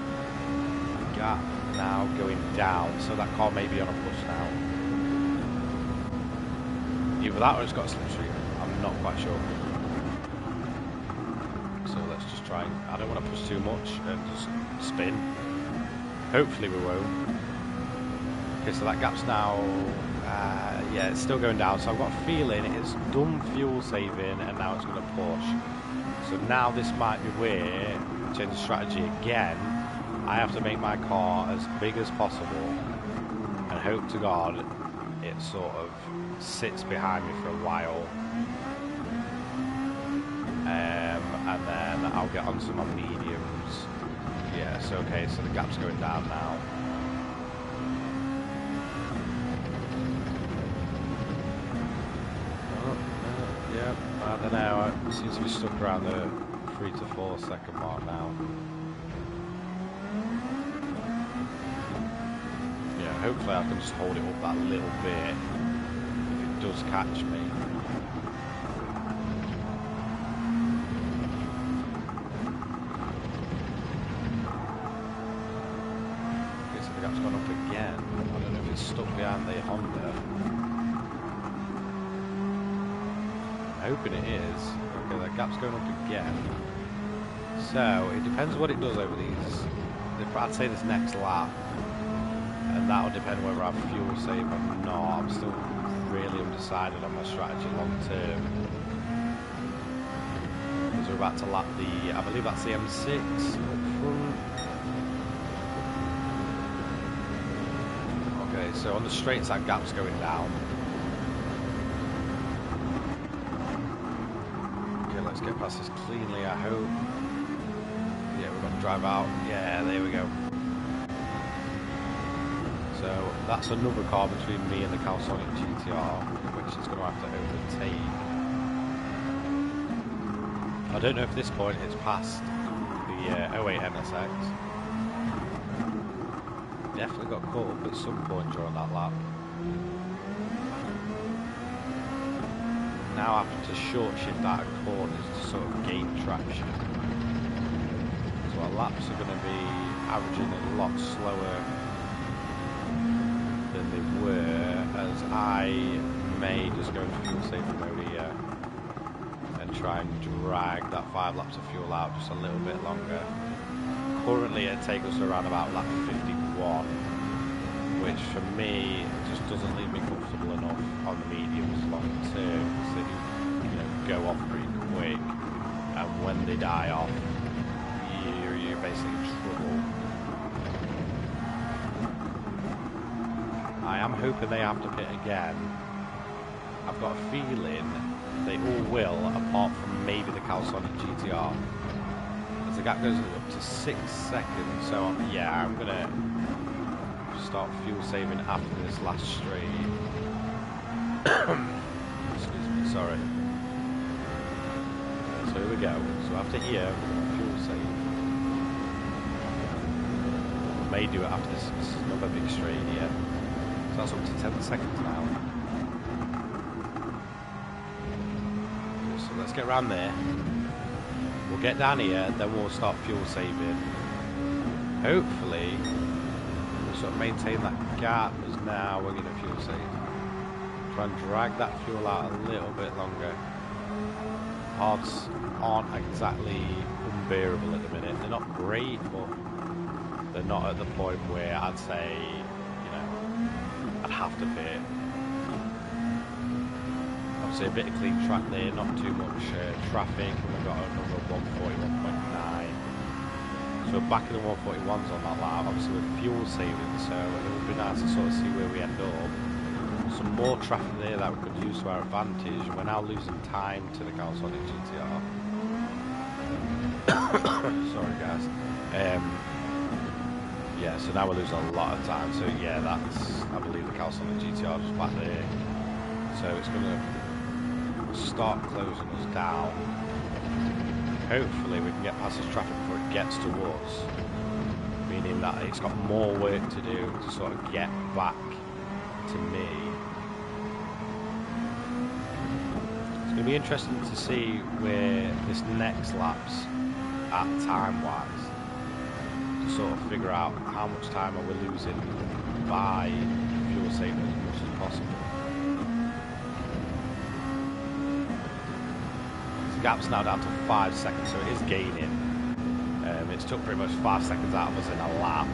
Gap now going down, so that car may be on a push now. Either that or it's got a slipstream. I'm not quite sure. So let's just try. I don't want to push too much and just spin. Hopefully we won't. Okay, so that gap's now. Yeah, it's still going down. So I've got a feeling it's done fuel saving and now it's going to push. So now this might be where change the strategy again. I have to make my car as big as possible and hope to God it sort of sits behind me for a while, and then I'll get onto my mediums. Yes, okay, so the gap's going down now. Yeah, I don't know, it seems to be stuck around the 3 to 4 second mark now. Hopefully I can just hold it up that little bit if it does catch me. gone up again. I don't know if it's stuck behind the Honda. I'm hoping it is. Okay, that gap's going up again. So, it depends what it does over these. I'd say this next lap. And that'll depend whether I fuel save or not. I'm still really undecided on my strategy long term. Because we're about to lap the, I believe that's the M6 up front. Okay, so on the straights that gap's going down. Okay, let's get past this cleanly, I hope. Yeah, we're going to drive out. Yeah, there we go. So that's another car between me and the Calsonic GTR, which is going to have to overtake. I don't know if at this point it's past the 08 NSX. Definitely got caught up at some point during that lap. Now having to short shift out of corners to sort of gain traction. So our laps are going to be averaging a lot slower than they were, as I may just go into fuel saving mode here and try and drag that 5 laps of fuel out just a little bit longer. Currently it takes us around about lap 51, which for me just doesn't leave me comfortable enough on the mediums long term, because they do, go off pretty quick, and when they die off, you're basically in trouble. I am hoping they have to pit again. I've got a feeling they all will, apart from maybe the Calsonic GTR. As the gap goes up to 6 seconds, so yeah, I'm gonna start fuel saving after this last straight. Excuse me, sorry. So here we go. So after here, we're gonna fuel save. We may do it after this. This is another big straight here. So that's up to 10 seconds now. So let's get around there. We'll get down here, then we'll start fuel saving. Hopefully, we'll sort of maintain that gap as now we're going to fuel save. Try and drag that fuel out a little bit longer. Odds aren't exactly unbearable at the minute. They're not great, but they're not at the point where I'd say, I'd have to pit. Obviously a bit of clean track there, not too much traffic, and we've got another 141.9. So we're back in the 141s on that lap. Obviously we're fuel saving, so it would be nice to sort of see where we end up. Some more traffic there that we could use to our advantage. We're now losing time to the Calsonic GTR. Sorry guys. Yeah, so now we're losing a lot of time. So yeah, that's, I believe, the Calsonic GTR just back there. So it's going to start closing us down. Hopefully we can get past this traffic before it gets to us, meaning that it's got more work to do to sort of get back to me. It's going to be interesting to see where this next lap's at time-wise, to sort of figure out how much time are we losing by fuel saving as much as possible. The gap's now down to 5 seconds, so it is gaining. It's took pretty much 5 seconds out of us in a lap,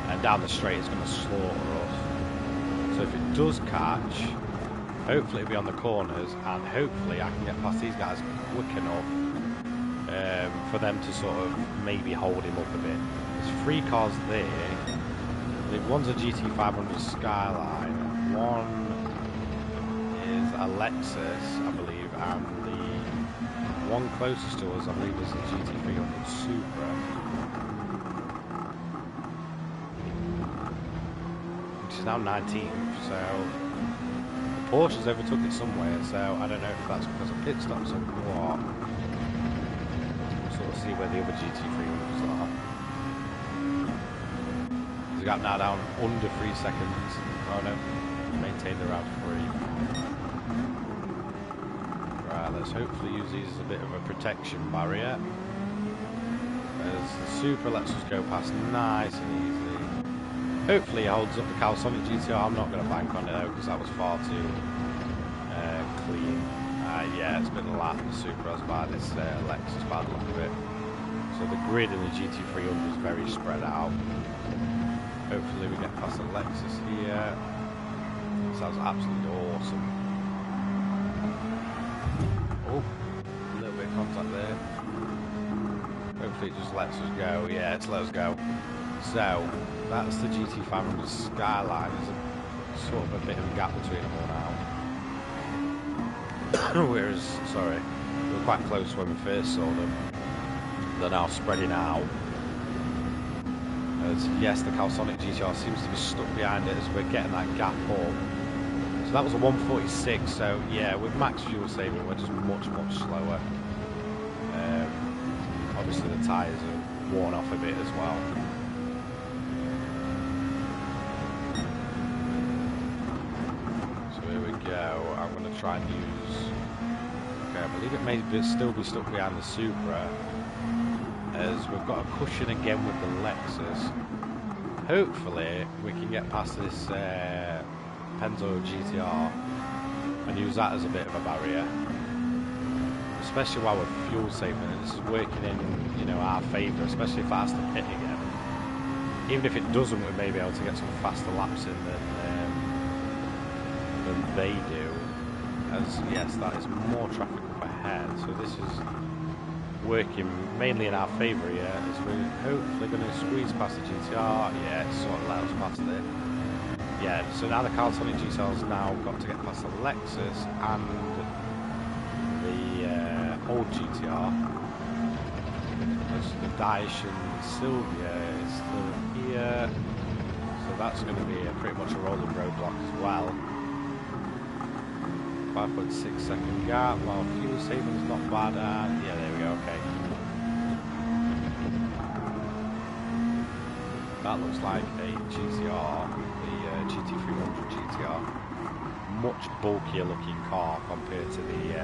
and down the straight it's going to slaughter us. So if it does catch, hopefully it'll be on the corners, and hopefully I can get past these guys quick enough for them to sort of maybe hold him up a bit. There's 3 cars there. I believe one's a GT500 Skyline, one is a Lexus, I believe, and the one closest to us, I believe, is the GT300 Supra, which is now 19th, so the Porsche's overtook it somewhere, so I don't know if that's because of pit stops or what. We'll sort of see where the other GT300s are. The gap now down under 3 seconds. Oh no, maintained around 3. Right, let's hopefully use these as a bit of a protection barrier, as the Supra lets us go past nice and easily. Hopefully it holds up the Calisonic GTR. I'm not going to bank on it though, because that was far too clean. Yeah, it's been lapped. The Supra has by this Lexus by the look of it. So the grid in the GT300 is very spread out. Hopefully we get past the Lexus here. Sounds absolutely awesome. Oh, a little bit of contact there. Hopefully it just lets us go. Yeah, it's let us go. So that's the GT500 Skyline. There's a sort of a bit of a gap between them all now. Whereas, sorry, we were quite close when we first saw them. They're now spreading out. As yes, the Calisonic GTR seems to be stuck behind it as we're getting that gap up. So that was a 146. So yeah, with max fuel saving, we're just much slower. Obviously the tyres are worn off a bit as well. So here we go. I'm going to try and use... Okay, I believe it may still be stuck behind the Supra, as we've got a cushion again with the Lexus. Hopefully we can get past this Pennzoil GTR and use that as a bit of a barrier. Especially while we're fuel saving, and this is working in, you know, our favour, especially if that has to pit again. Even if it doesn't, we may be able to get some faster laps in than they do. As yes, that is more traffic up ahead, so this is working mainly in our favour here, as we're hopefully going to squeeze past the GTR. Yeah, it's sort of let us past it. Yeah, so now the Calisonic GTR's now got to get past the Lexus and the old GTR. The Daishin Sylvia is still here, so that's going to be pretty much a rolling roadblock as well. 5.6 second gap, while fuel saving is not bad, and yeah, there we go, okay. That looks like a GTR, the GT300 GTR. Much bulkier looking car compared to the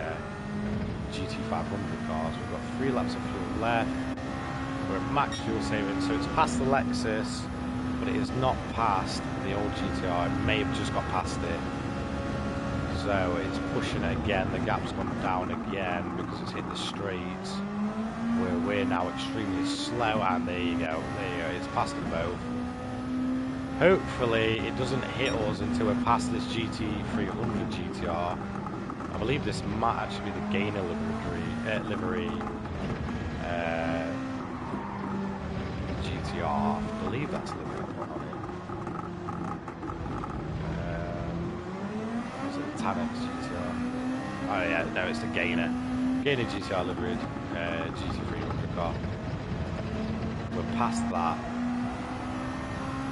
GT500 cars. We've got 3 laps of fuel left. We're at max fuel saving, so it's past the Lexus, but it is not past the old GTR. It may have just got past it. So it's pushing it again. The gap's gone down again because it's hit the straights. We're now extremely slow, and there you go. It's past them both. Hopefully it doesn't hit us until we're past this GT300 GTR. I believe this might actually be the Gainer livery GTR. I believe that's the livery one on it. Is it the Tanex GTR? Oh yeah, no, it's the Gainer GTR livery GT300 car. We're past that.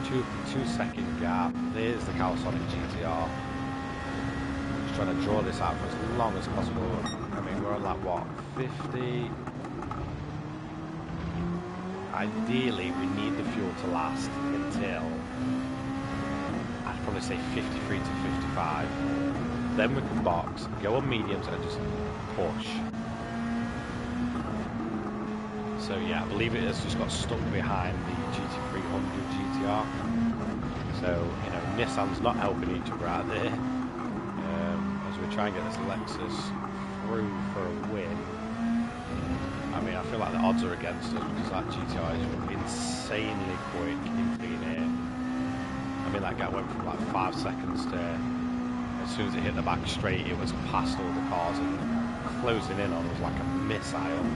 2-second gap. There's the Calisonic GTR. Trying to draw this out for as long as possible. I mean, we're on like what, 50? Ideally we need the fuel to last until, I'd probably say 53 to 55. Then we can box, go on mediums and just push. So yeah, I believe it has just got stuck behind the GT300 GTR. So, you know, Nissan's not helping each other out there. We try and get this Lexus through for a win. I mean, I feel like the odds are against us because that GTI is insanely quick in clean air. I mean, that gap went from like 5 seconds to, as soon as it hit the back straight, it was past all the cars and closing in on us like a missile.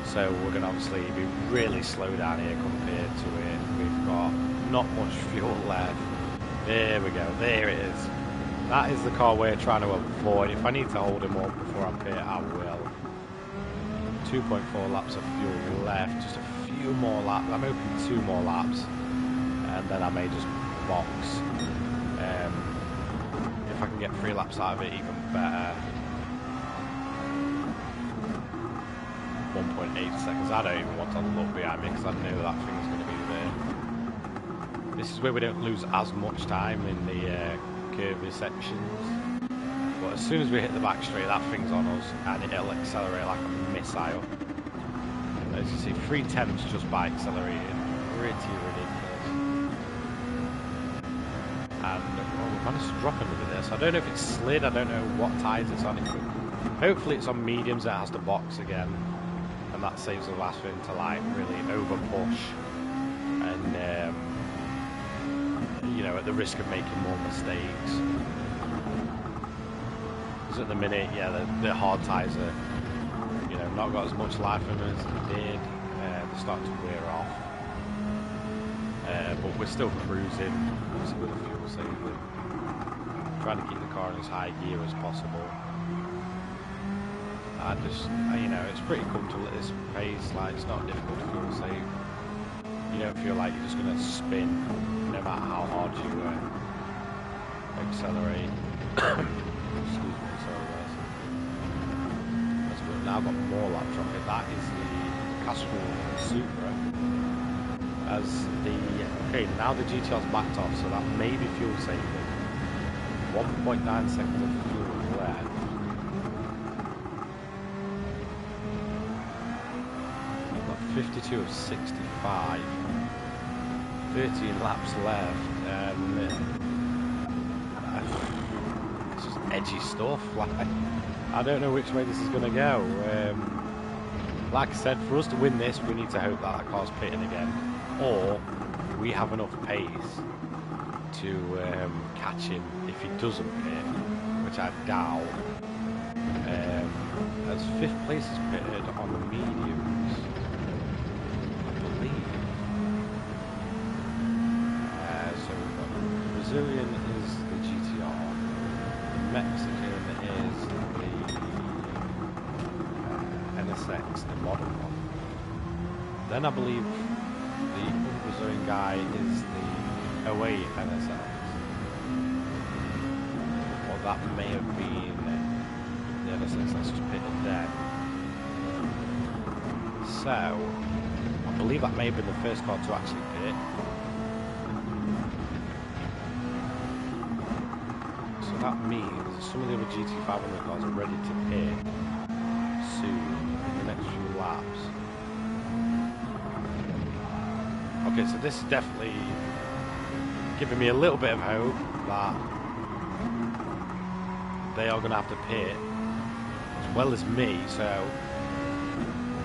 So we're going to obviously be really slow down here compared to it. We've got not much fuel left. There we go, there it is. That is the car we're trying to avoid. If I need to hold him up before I pit, I will. 2.4 laps of fuel left. Just a few more laps. I'm hoping 2 more laps. And then I may just box. If I can get 3 laps out of it, even better. 1.8 seconds. I don't even want to look behind me because I know that thing's going to be there. This is where we don't lose as much time in the curvy sections, but as soon as we hit the back straight, that thing's on us and it'll accelerate like a missile. As you see, 3 tenths just by accelerating, pretty ridiculous. managed to drop him with this. I don't know if it's slid, I don't know what tires it's on. Hopefully it's on mediums, it has to box again. And that saves the last thing to like really over push. And, you know, at the risk of making more mistakes. Because at the minute, yeah, the hard tires are, you know, not got as much life in them as they did. They're starting to wear off. But we're still cruising, obviously with the fuel saving. Trying to keep the car in as high gear as possible. I just, you know, it's pretty comfortable at this pace. Like, it's not difficult to fuel save. You don't feel like you're just going to spin no matter how hard you accelerate. Excuse me, sorry guys. We've now got more lap traffic. That is the Castrol Supra. Okay, now the GTR's backed off, so that may be fuel saving. 1.9 seconds of fuel left. We've got 52 of 65. 13 laps left. It's just edgy stuff. Like, I don't know which way this is going to go. Like I said, for us to win this, we need to hope that car's pitting again, or we have enough pace to catch him if he doesn't pit, which I doubt. As 5th place is pitted on the mediums, I believe. So we've got Brazilian is the GTR, the Mexican is the NSX, the model one. Then I believe the other Brazilian guy is the 08 NSX. Or that may have been the NSX that's just pitted then. So, I believe that may have been the first car to actually pit. So that means that some of the other GT500 cars are ready to pit soon, in the next few laps. Okay, so this is definitely giving me a little bit of hope that they are going to have to pit as well as me, so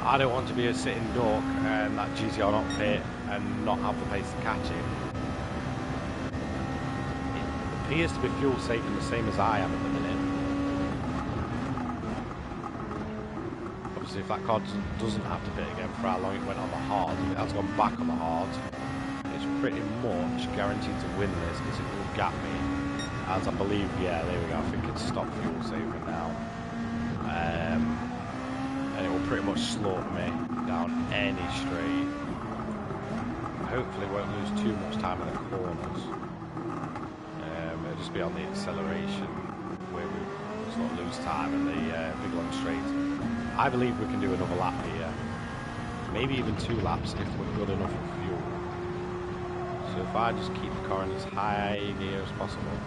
I don't want to be a sitting duck and that GTR not pit and not have the pace to catch him. It appears to be fuel saving the same as I am at the minute. Obviously, if that car doesn't have to pit again for how long it went on the hard, if it has gone back on the hard, it's pretty much guaranteed to win this because it will gap me. As I believe, yeah, there we go, I think it's stopped fuel saving now. And it will pretty much slaughter me down any straight. Hopefully won't lose too much time in the corners. It'll just be on the acceleration where we sort of lose time in the big long straight. I believe we can do another lap here. Maybe even 2 laps if we're good enough with fuel. So if I just keep the car in as high gear as possible.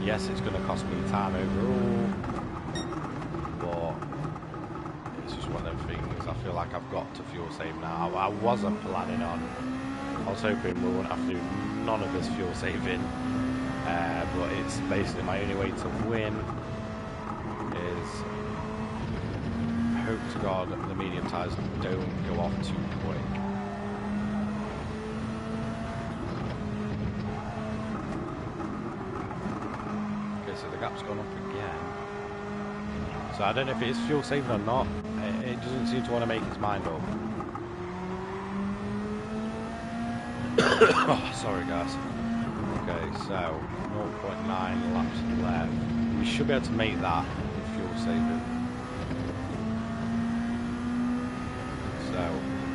Yes, it's going to cost me time overall, but it's just one of them things. I feel like I've got to fuel save now. I wasn't planning on. I was hoping we wouldn't have to do none of this fuel saving, but it's basically my only way to win. Is hope to God the medium tyres don't go off too quick. So the gap's gone up again. So I don't know if it is fuel saving or not. It doesn't seem to want to make its mind up. Oh, sorry guys. Okay, so 0.9 laps left. We should be able to make that with fuel saving. So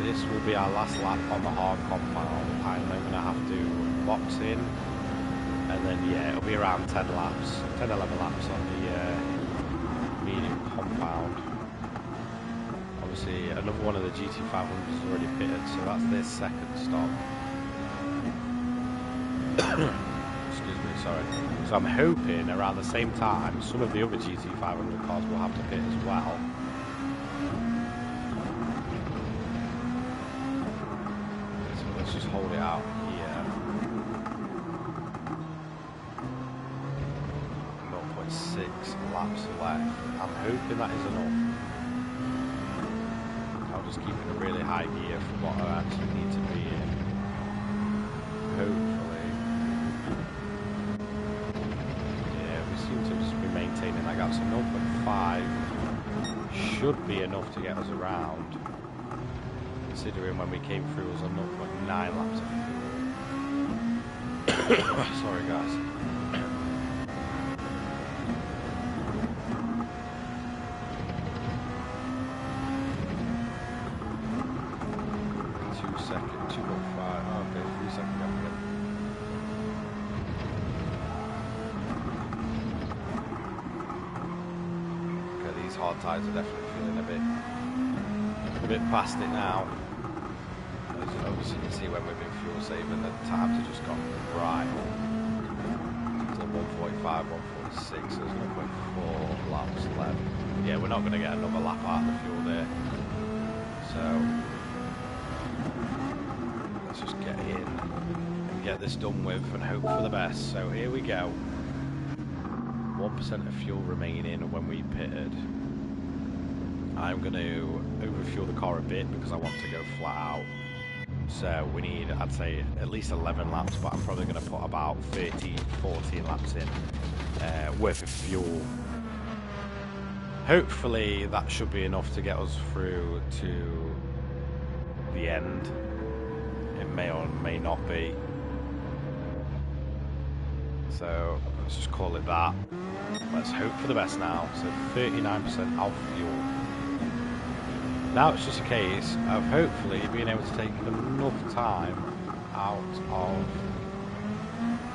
this will be our last lap on the hard compound. I'm going to have to box in. And then, yeah, it'll be around 10 laps, 10, 11 laps on the medium compound. Obviously, another one of the GT500s is already pitted, so that's their second stop. Excuse me, sorry. So I'm hoping around the same time, some of the other GT500 cars will have to pit as well. So let's just hold it out here. left. I'm hoping that is enough. I'll just keep in a really high gear for what I actually need to be in. Hopefully. Yeah, we seem to just be maintaining that gap. So 0.5 should be enough to get us around. Considering when we came through it was on 0.9 laps of fuel. Sorry guys. 2 seconds, 2.5, oh, okay, 3 seconds gap again. Okay, these hard tyres are definitely feeling a bit past it now. As obviously you can see when we've been fuel saving, the times have just gone right to 145, 146, so there's 0.4 laps left. Yeah, we're not going to get another lap out of the fuel there. So let's just get in and get this done with and hope for the best. So here we go. 1% of fuel remaining when we pitted. I'm going to overfuel the car a bit because I want to go flat out. So we need, I'd say, at least 11 laps, but I'm probably going to put about 13, 14 laps in worth of fuel. Hopefully that should be enough to get us through to the end. It may or may not be. So let's just call it that. Let's hope for the best now. So 39% off fuel. Now it's just a case of hopefully being able to take enough time out of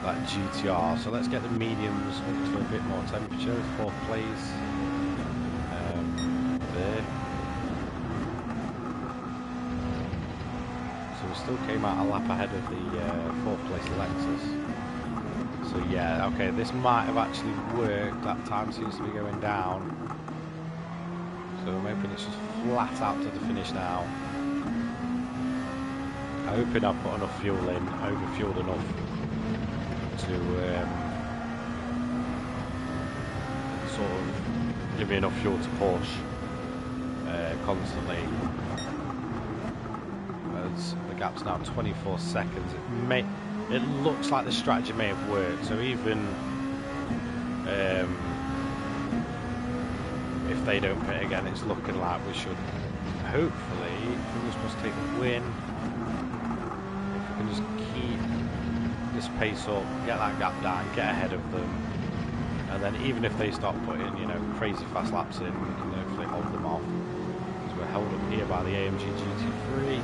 that GTR. So let's get the mediums up to a bit more temperature. 4th place there. So we still came out a lap ahead of the 4th place Lexus. So yeah, okay, this might have actually worked. That time seems to be going down. So I'm hoping it's just flat out to the finish now. I'm hoping I've put enough fuel in, overfueled enough to sort of give me enough fuel to push constantly. As the gap's now 24 seconds. It looks like the strategy may have worked. So even if they don't pit again, it's looking like we should hopefully, fingers crossed, take a win. If we can just keep this pace up, get that gap down, get ahead of them, and then even if they start putting, you know, crazy fast laps in, we can hopefully hold them off. Because we're held up here by the AMG GT3,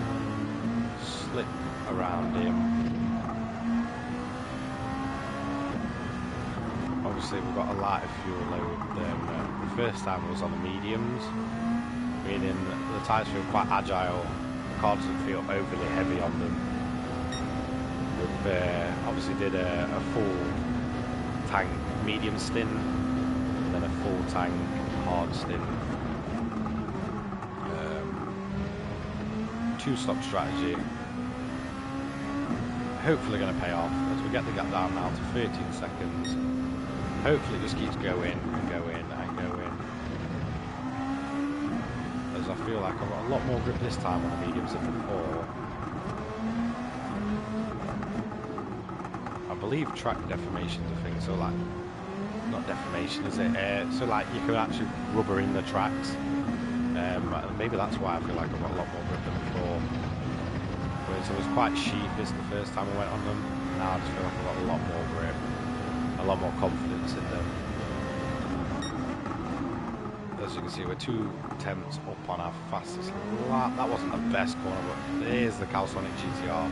slip around him. Obviously we've got a lighter fuel load than the first time was on the mediums, meaning the tyres feel quite agile, the car doesn't feel overly heavy on them. We've obviously did a full tank medium stint, and then a full tank hard stint. 2-stop strategy, hopefully going to pay off as we get the gap down now to 13 seconds. Hopefully it just keeps going and going and going. As I feel like I've got a lot more grip this time on the mediums than before. I believe track deformation's a thing, so like, not deformation is it? So like you can actually rubber in the tracks. Maybe that's why I feel like I've got a lot more grip than before. Whereas I was quite sheepish the first time I went on them. Now I just feel like I've got a lot more grip. A lot more confidence in them. As you can see, we're 2/10 up on our fastest lap. That wasn't the best corner, but there's the Calsonic GTR.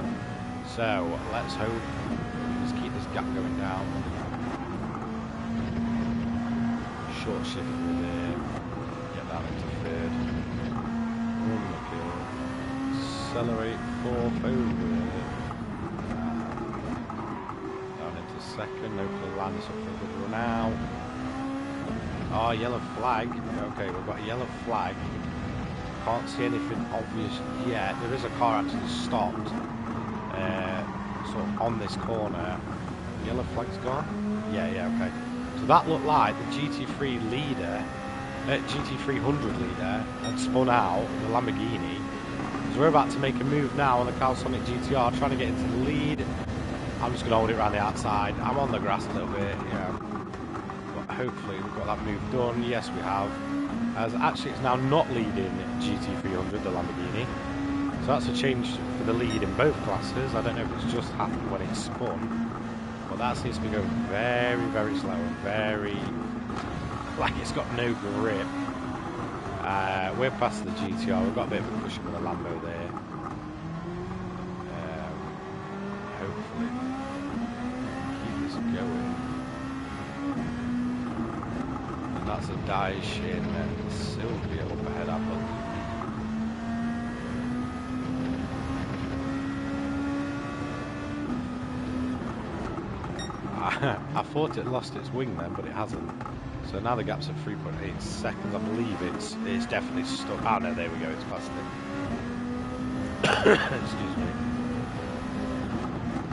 So let's hope we just keep this gap going down. Short shift with it. Get down into 3rd. Accelerate 4th over. 2nd, hopefully line this up for a good run out. Oh, yellow flag. Okay, we've got a yellow flag. Can't see anything obvious yet. There is a car actually stopped sort of on this corner. Yellow flag's gone? Yeah, okay. So that looked like the GT3 leader, GT300 leader, had spun out the Lamborghini. So we're about to make a move now on the Calsonic GTR, trying to get into the lead. I'm just going to hold it around the outside. I'm on the grass a little bit, but hopefully we've got that move done. Yes, we have. As actually it's now not leading GT300, the Lamborghini. So that's a change for the lead in both classes. I don't know if it's just happened when it spun, but that seems to be going very, very slow and very, like it's got no grip. We're past the GTR. We've got a bit of a cushion with the Lambo there. Hopefully keep this going. And that's a Daishin and Sylvia up ahead, I believe. I thought it lost its wing then, but it hasn't. So now the gap's at 3.8 seconds. I believe it's definitely stuck. Oh no, there we go. It's past it. Excuse me.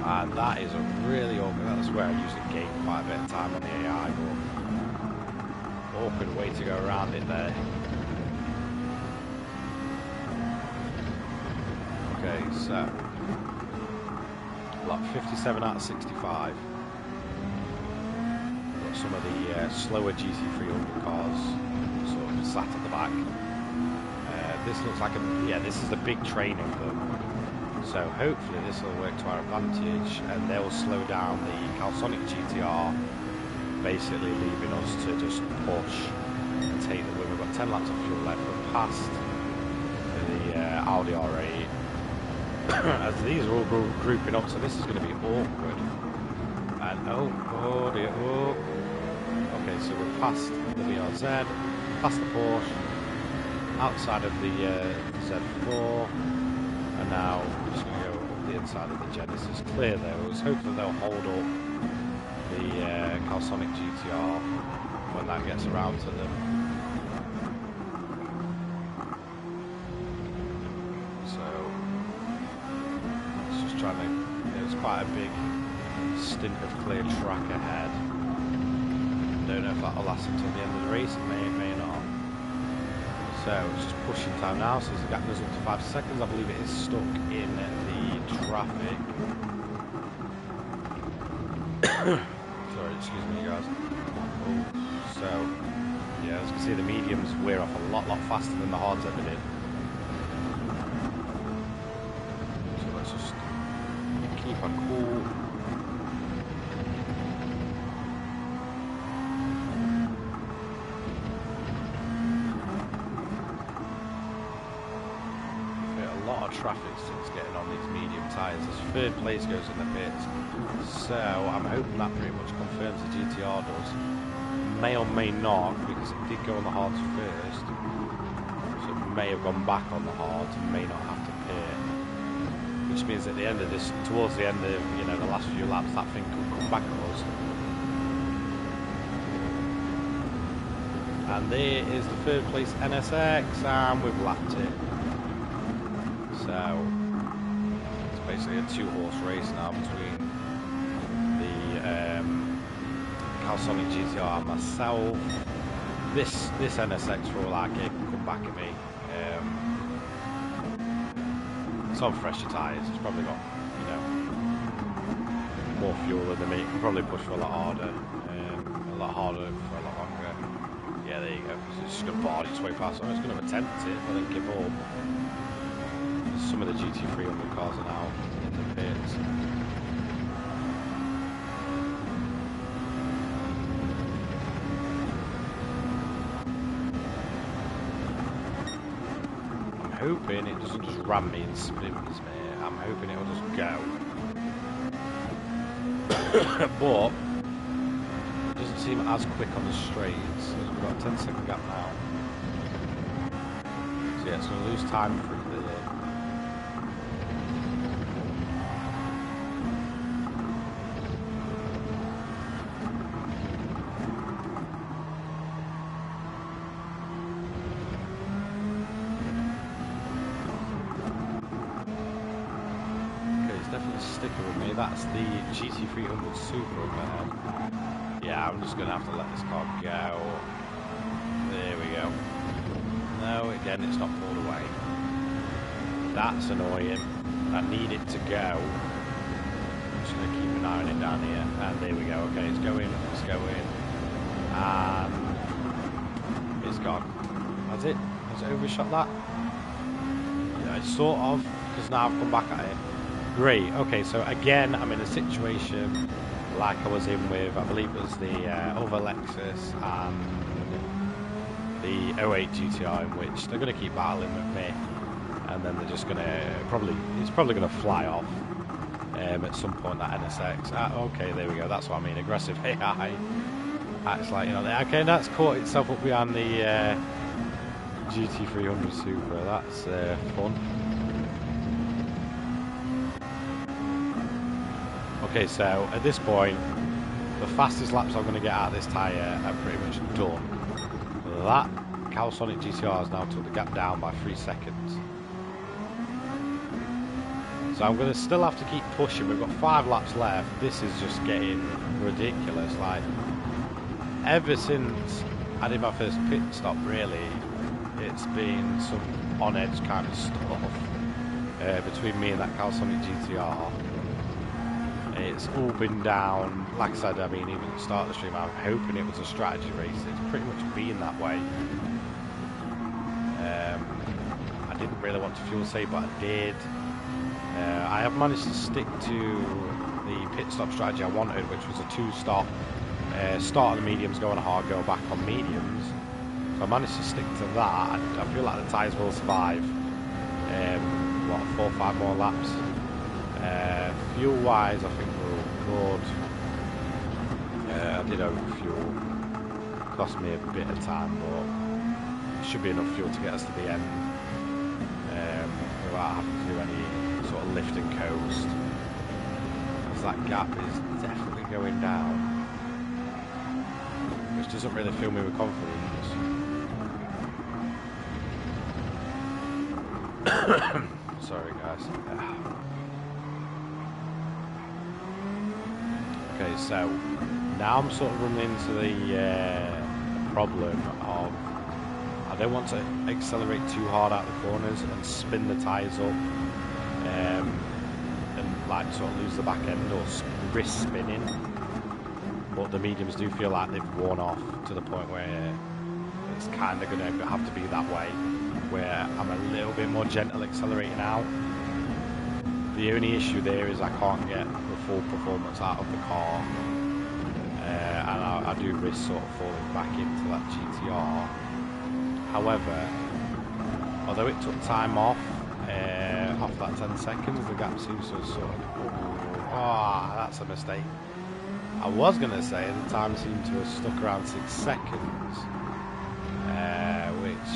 And that is a really awkward. That's where I usually gain quite a bit of time on the AI, but awkward way to go around it there. Okay, so like 57 out of 65. Some of the slower GT300 cars sort of sat at the back. This looks like this is a big train of them. So hopefully this will work to our advantage and they'll slow down the Calsonic GTR, basically leaving us to just push and take the win. We've got 10 laps of fuel left. We're past the Audi R8 as these are all grouping up, so this is going to be awkward. And oh dear, oh. Okay, so we're past the VRZ, past the Porsche, outside of the Z4, and now we're just going to go up the inside of the Genesis. Clear there. I was hoping they'll hold up the Calsonic GTR when that gets around to them. So it's just trying to. There's quite a big stint of clear track ahead. Don't know if that'll last until the end of the race. It may not. So it's just pushing time now. So as the gap goes up to 5 seconds, I believe it is stuck in the traffic. Sorry, excuse me, guys. Oh, so yeah, as you can see, the mediums wear off a lot faster than the hards ever did. So let's just keep on cool. Traffic since getting on these medium tyres. This third place goes in the pits, so I'm hoping that pretty much confirms the GTR does. May or may not, because it did go on the hards first, so it may have gone back on the hards and may not have to pit, which means at the end of this, towards the end of the last few laps, that thing could come back at us. And there is the third place NSX, and we've lapped it. So it's basically a two-horse race now between the Calsonic GTR and myself. This NSX, for all I care, can come back at me. It's on fresher tyres. It's probably got more fuel than me. It can probably push for a lot harder for a lot longer. Yeah, there you go. It's just going to barge its way past. I'm just going to attempt it, but then give up. Some of the GT300 cars are now in the pits. I'm hoping it doesn't just ram me and spins me. I'm hoping it'll just go. But it doesn't seem as quick on the straights. We've got a 10-second gap now. So yeah, it's going to lose time through the sticking with me. That's the GT300 Super up ahead. Yeah, I'm just going to have to let this car go. There we go. No, again, it's not pulled away. That's annoying. I need it to go. I'm just going to keep an eye on it down here. And there we go. Okay, it's going. It's going. And it's gone. Has it? Has it overshot that? Yeah, sort of. Because now I've come back at it. Great. Okay, so again, I'm in a situation like I was in with, I believe it was the other Lexus and the 08 GTR, in which they're going to keep battling with me, and then they're just going to it's probably going to fly off at some point, that NSX. Okay, there we go. That's what I mean. Aggressive AI. It's like, you know, okay, that's caught itself up behind the GT300 Supra. That's fun. Okay, so at this point, the fastest laps I'm going to get out of this tyre are pretty much done. That Calisonic GTR has now took the gap down by 3 seconds. So I'm going to still have to keep pushing. We've got 5 laps left. This is just getting ridiculous. Like, ever since I did my first pit stop, really, it's been some on-edge kind of stuff between me and that Calisonic GTR. It's all been down, like I said, I mean, even at the start of the stream, I'm hoping it was a strategy race. It's pretty much been that way. I didn't really want to fuel save, but I did. I have managed to stick to the pit stop strategy I wanted, which was a 2-stop. Start on the mediums, go on hard, go back on mediums. So I managed to stick to that. I feel like the tyres will survive, 4 or 5 more laps. Fuel wise, I think we're all good. I did overfuel, cost me a bit of time, but it should be enough fuel to get us to the end without having to do any sort of lift and coast, because that gap is definitely going down, which doesn't really fill me with confidence. Sorry guys. Okay, so now I'm sort of running into the problem of I don't want to accelerate too hard out the corners and spin the tyres up and like sort of lose the back end or risk spinning. But the mediums do feel like they've worn off to the point where it's kind of going to have to be that way, where I'm a little bit more gentle accelerating out. The only issue there is I can't get the full performance out of the car, and I do risk sort of falling back into that GTR. However, although it took time off that 10 seconds, the gap seems to have sort of... that's a mistake. I was going to say the time seemed to have stuck around 6 seconds, which,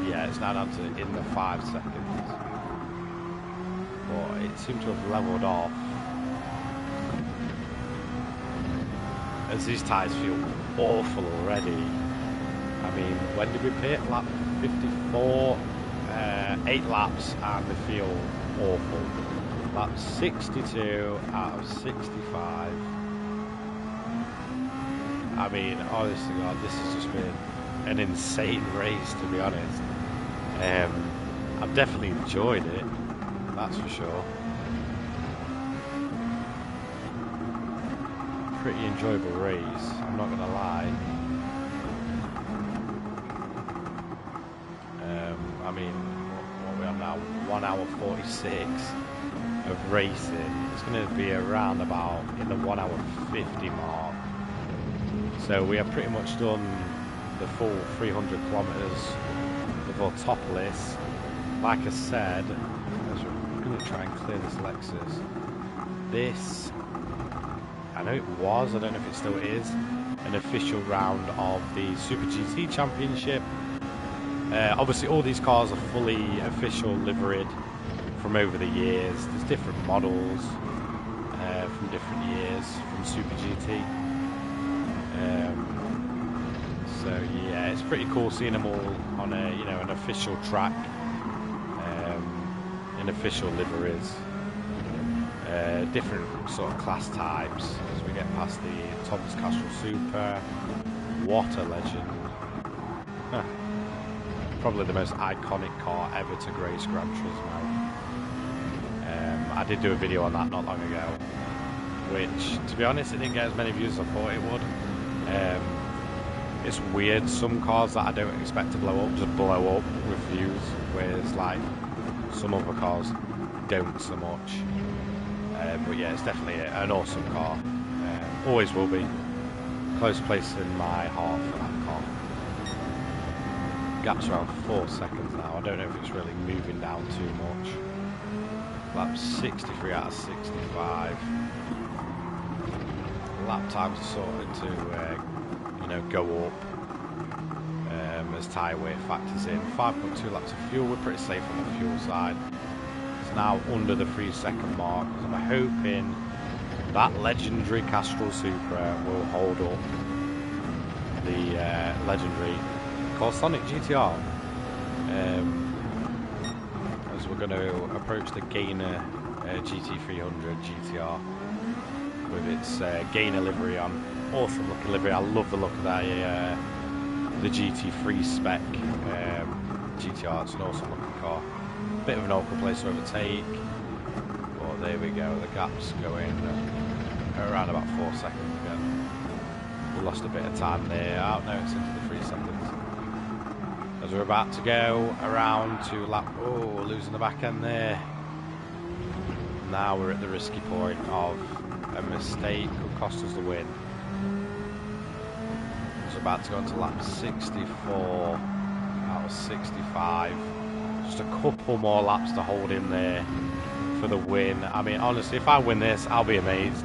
yeah, it's now down to in the 5 seconds. But it seemed to have levelled off, as these tyres feel awful already. I mean, when did we pit? Lap 54, 8 laps, and they feel awful. Lap 62 out of 65. I mean, honestly, God, this has just been an insane race, to be honest. I've definitely enjoyed it, that's for sure. Pretty enjoyable race, I'm not gonna lie. I mean, what we have now, 1 hour 46 of racing. It's going to be around about in the 1 hour 50 mark. So we have pretty much done the full 300 kilometers of Autopolis. Like I said, I'm going to try and clear this Lexus. This, I know it was, I don't know if it still is, an official round of the Super GT Championship. Obviously all these cars are fully official liveried from over the years. There's different models from different years from Super GT. So yeah, it's pretty cool seeing them all on a, you know, an official track, in official liveries. different sort of class types as we get past the Thomas Castrol Super. What a legend. Huh. Probably the most iconic car ever to grace Gran Turismo. I did do a video on that not long ago, which, to be honest, it didn't get as many views as I thought it would. It's weird, some cars that I don't expect to blow up just blow up with views, whereas like some other cars don't so much. But yeah, it's definitely an awesome car. Always will be. Close place in my heart for that car. Gap's around 4 seconds now. I don't know if it's really moving down too much. Lap 63 out of 65. Lap times are sorted to go up as tyre weight factors in. 5.2 laps of fuel. We're pretty safe on the fuel side. It's now under the 3 second mark. I'm hoping that legendary Castrol Supra will hold up the legendary Sonic GTR. As we're going to approach the Gainer GT500 GTR with its Gainer livery on. Awesome looking livery. I love the look of that. The GT3 spec GTR. It's an awesome looking car. Bit of an awkward place to overtake, but there we go. The gap's going around about 4 seconds again. We lost a bit of time there. Oh no, it's into the 3 seconds. As we're about to go around to lap, oh, losing the back end there. Now we're at the risky point of a mistake could cost us the win. So we're about to go into lap 64 out of 65. Just a couple more laps to hold in there for the win. I mean, honestly, if I win this, I'll be amazed.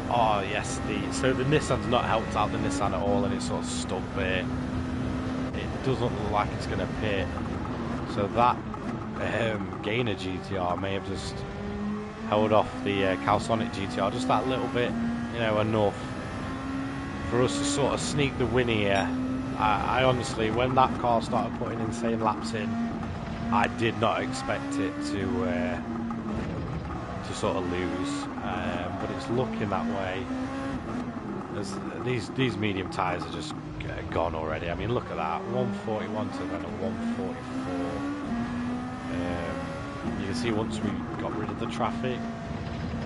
Oh yes, so the Nissan's not helped out the Nissan at all, and it's sort of stuck there. It doesn't look like it's going to pit. So that Gainer GTR may have just held off the Sonic GTR just that little bit, enough for us to sort of sneak the win here. I honestly, when that car started putting insane laps in, I did not expect it to sort of lose, but it's looking that way. As these medium tyres are just gone already. I mean, look at that, 141 to then a 144. You can see once we got rid of the traffic,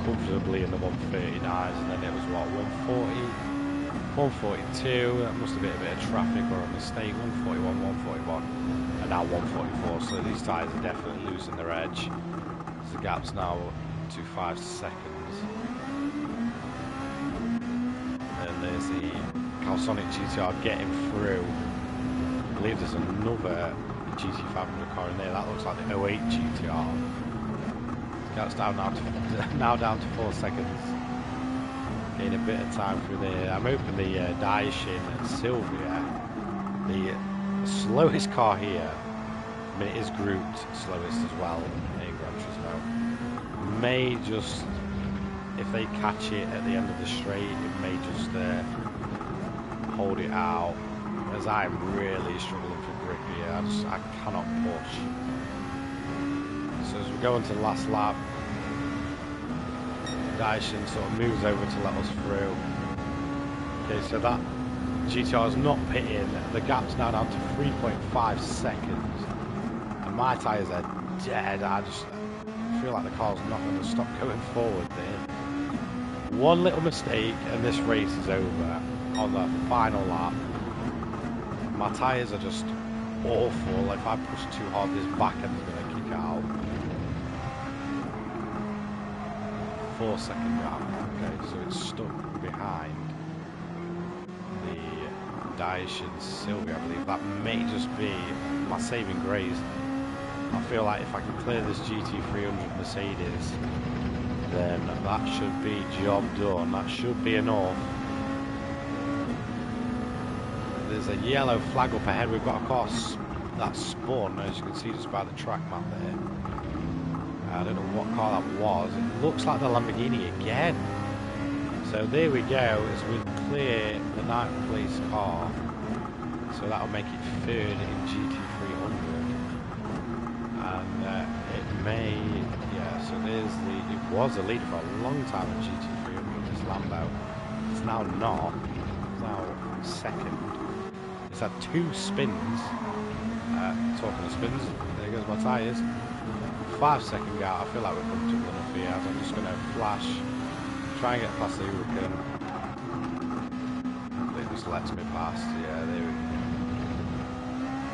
comfortably in the 139s, and then it was what, 140, 142. That must have been a bit of traffic or a mistake. 141, 141, and now 144. So these tyres are definitely losing their edge. The gap's now to 5 seconds. And there's the Sonic GTR getting through. I believe there's another GT500 car in there. That looks like the 08 GTR. Gap's down now down to 4 seconds. Getting a bit of time through there. I'm hoping the Daishin and Sylvia, the slowest car here, I mean it is grouped slowest as well in Gran Turismo, may just, if they catch it at the end of the straight, it may just hold it out, as I'm really struggling for grip here. I cannot push. So as we go into the last lap, Daishin sort of moves over to let us through. Okay, so that GTR is not pitting. The gap's now down to 3.5 seconds, and my tyres are dead. I feel like the car's not going to stop going forward there. One little mistake and this race is over on the final lap. My tyres are just awful. If I push too hard, this back end is going to kick out. 4 second gap. Okay, so it's stuck behind the Daishin Sylvia, I believe. That may just be my saving grace. I feel like if I can clear this GT300 Mercedes, then that should be job done. That should be enough. There's a yellow flag up ahead. We've got a car that's spun, as you can see just by the track map there. I don't know what car that was. It looks like the Lamborghini again. So there we go, as we clear the 9th place car. So that'll make it 3rd in GT300. And it may, yeah, so there's the, you was a leader for a long time in GT300, this Lambo. It's now not. It's now second. It's had 2 spins. Talking of spins, there goes my tyres. 5-second gap. I feel like we're comfortable enough here. I'm just going to flash, try and get past the Hurricane. It just lets me past. Yeah, there we go.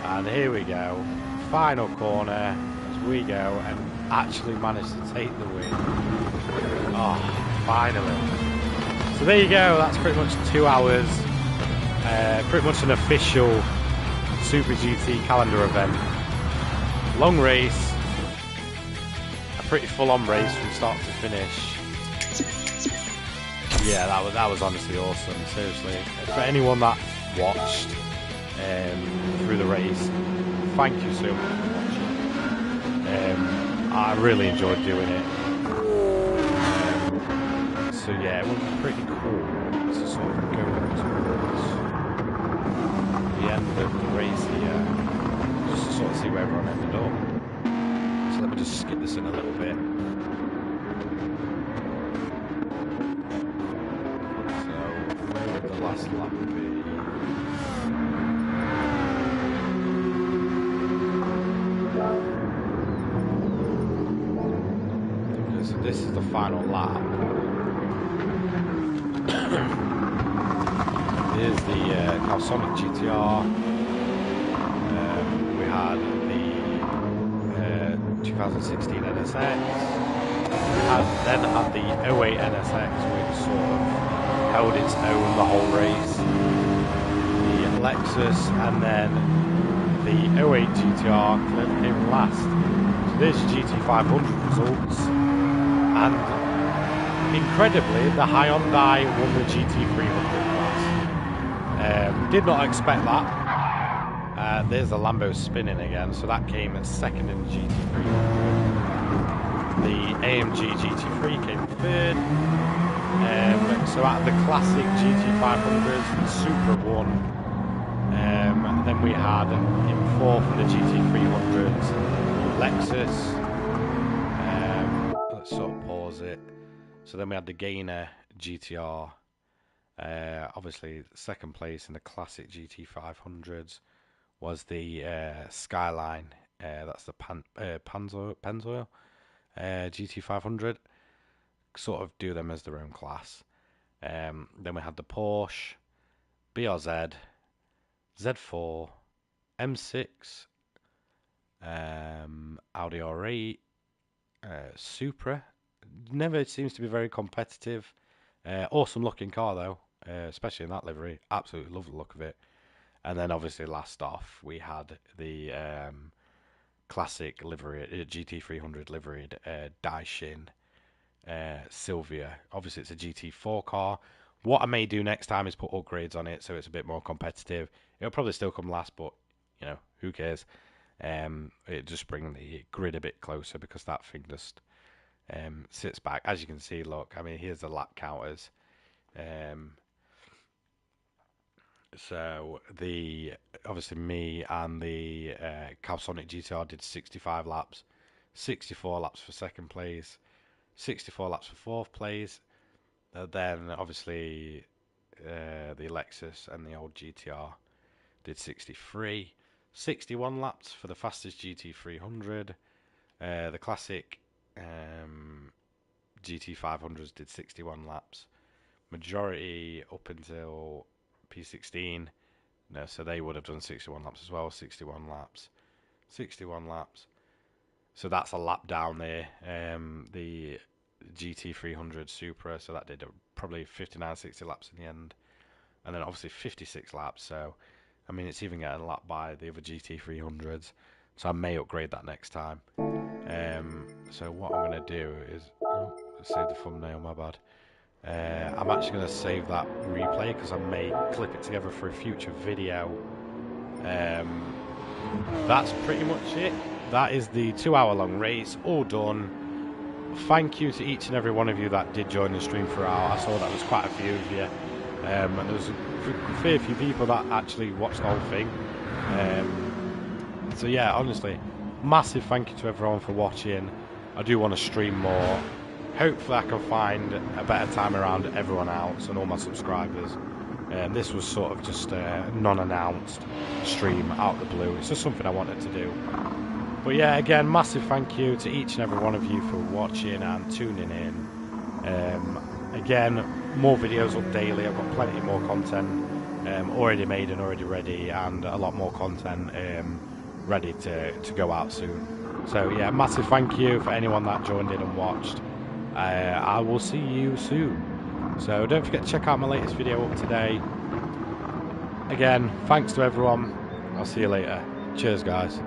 And here we go. Final corner as we go and actually managed to take the win. Oh, finally. So there you go. That's pretty much 2 hours. Pretty much an official Super GT calendar event. Long race. A pretty full-on race from start to finish. Yeah, that was honestly awesome. Seriously, for anyone that watched through the race, thank you so much for watching. I really enjoyed doing it. So yeah, it was pretty cool to sort of go towards the end of the race here, just to sort of see where everyone ended up. So let me just skip this in a little bit. So where would the last lap be? Okay, so this is the final lap. Here's the Calsonic GTR. We had the 2016 NSX. Then had the 08 NSX, which sort of held its own the whole race. The Lexus, and then the 08 GTR came last. So there's your GT500 results. And incredibly, the Hyundai won the GT300 class. Did not expect that. There's the Lambo spinning again, so that came at second in the GT300. The AMG GT3 came third. So out of the classic GT500s, the Supra won. Then we had in fourth for the GT300s, Lexus. Let's sort of pause it. So then we had the Gainer GTR. Obviously, second place in the classic GT500s was the Skyline. That's the Pennzoil GT500. Sort of do them as their own class. Then we had the Porsche, BRZ, Z4, M6, Audi R8, Supra. Never seems to be very competitive. Awesome looking car though, especially in that livery. Absolutely love the look of it. And then obviously last off we had the classic livery, GT300 liveried Daishin Sylvia. Obviously it's a GT4 car. What I may do next time is put upgrades on it so it's a bit more competitive. It'll probably still come last, but you know, who cares? It just bring the grid a bit closer because that thing just sits back. As you can see, look, I mean, here's the lap counters. So the obviously me and the Calsonic GTR did 65 laps, 64 laps for second place, 64 laps for fourth place. Then obviously the Lexus and the old GTR did 63, 61 laps for the fastest GT300. The classic GT500s did 61 laps. Majority up until P16. No, so they would have done 61 laps as well. 61 laps. 61 laps. So that's a lap down there. The GT300 Supra, so that did probably 59, 60 laps in the end. And then obviously 56 laps. So, I mean, it's even getting lapped by the other GT300s. So I may upgrade that next time. So what I'm going to do is... Oh, save the thumbnail, my bad. I'm actually going to save that replay because I may clip it together for a future video. That's pretty much it. That is the 2 hour long race, all done. Thank you to each and every one of you that did join the stream throughout. I saw that was quite a few of you. And there was a fair few people that actually watched the whole thing. So yeah, honestly, massive thank you to everyone for watching. I do want to stream more. hopefully I can find a better time around everyone else and all my subscribers. This was sort of just a non-announced stream out of the blue. It's just something I wanted to do. But yeah, again, massive thank you to each and every one of you for watching and tuning in. Again, more videos up daily. I've got plenty more content already made and already ready, and a lot more content ready to go out soon. So yeah, massive thank you for anyone that joined in and watched. I will see you soon. So don't forget to check out my latest video up today. Again, thanks to everyone. I'll see you later. Cheers, guys.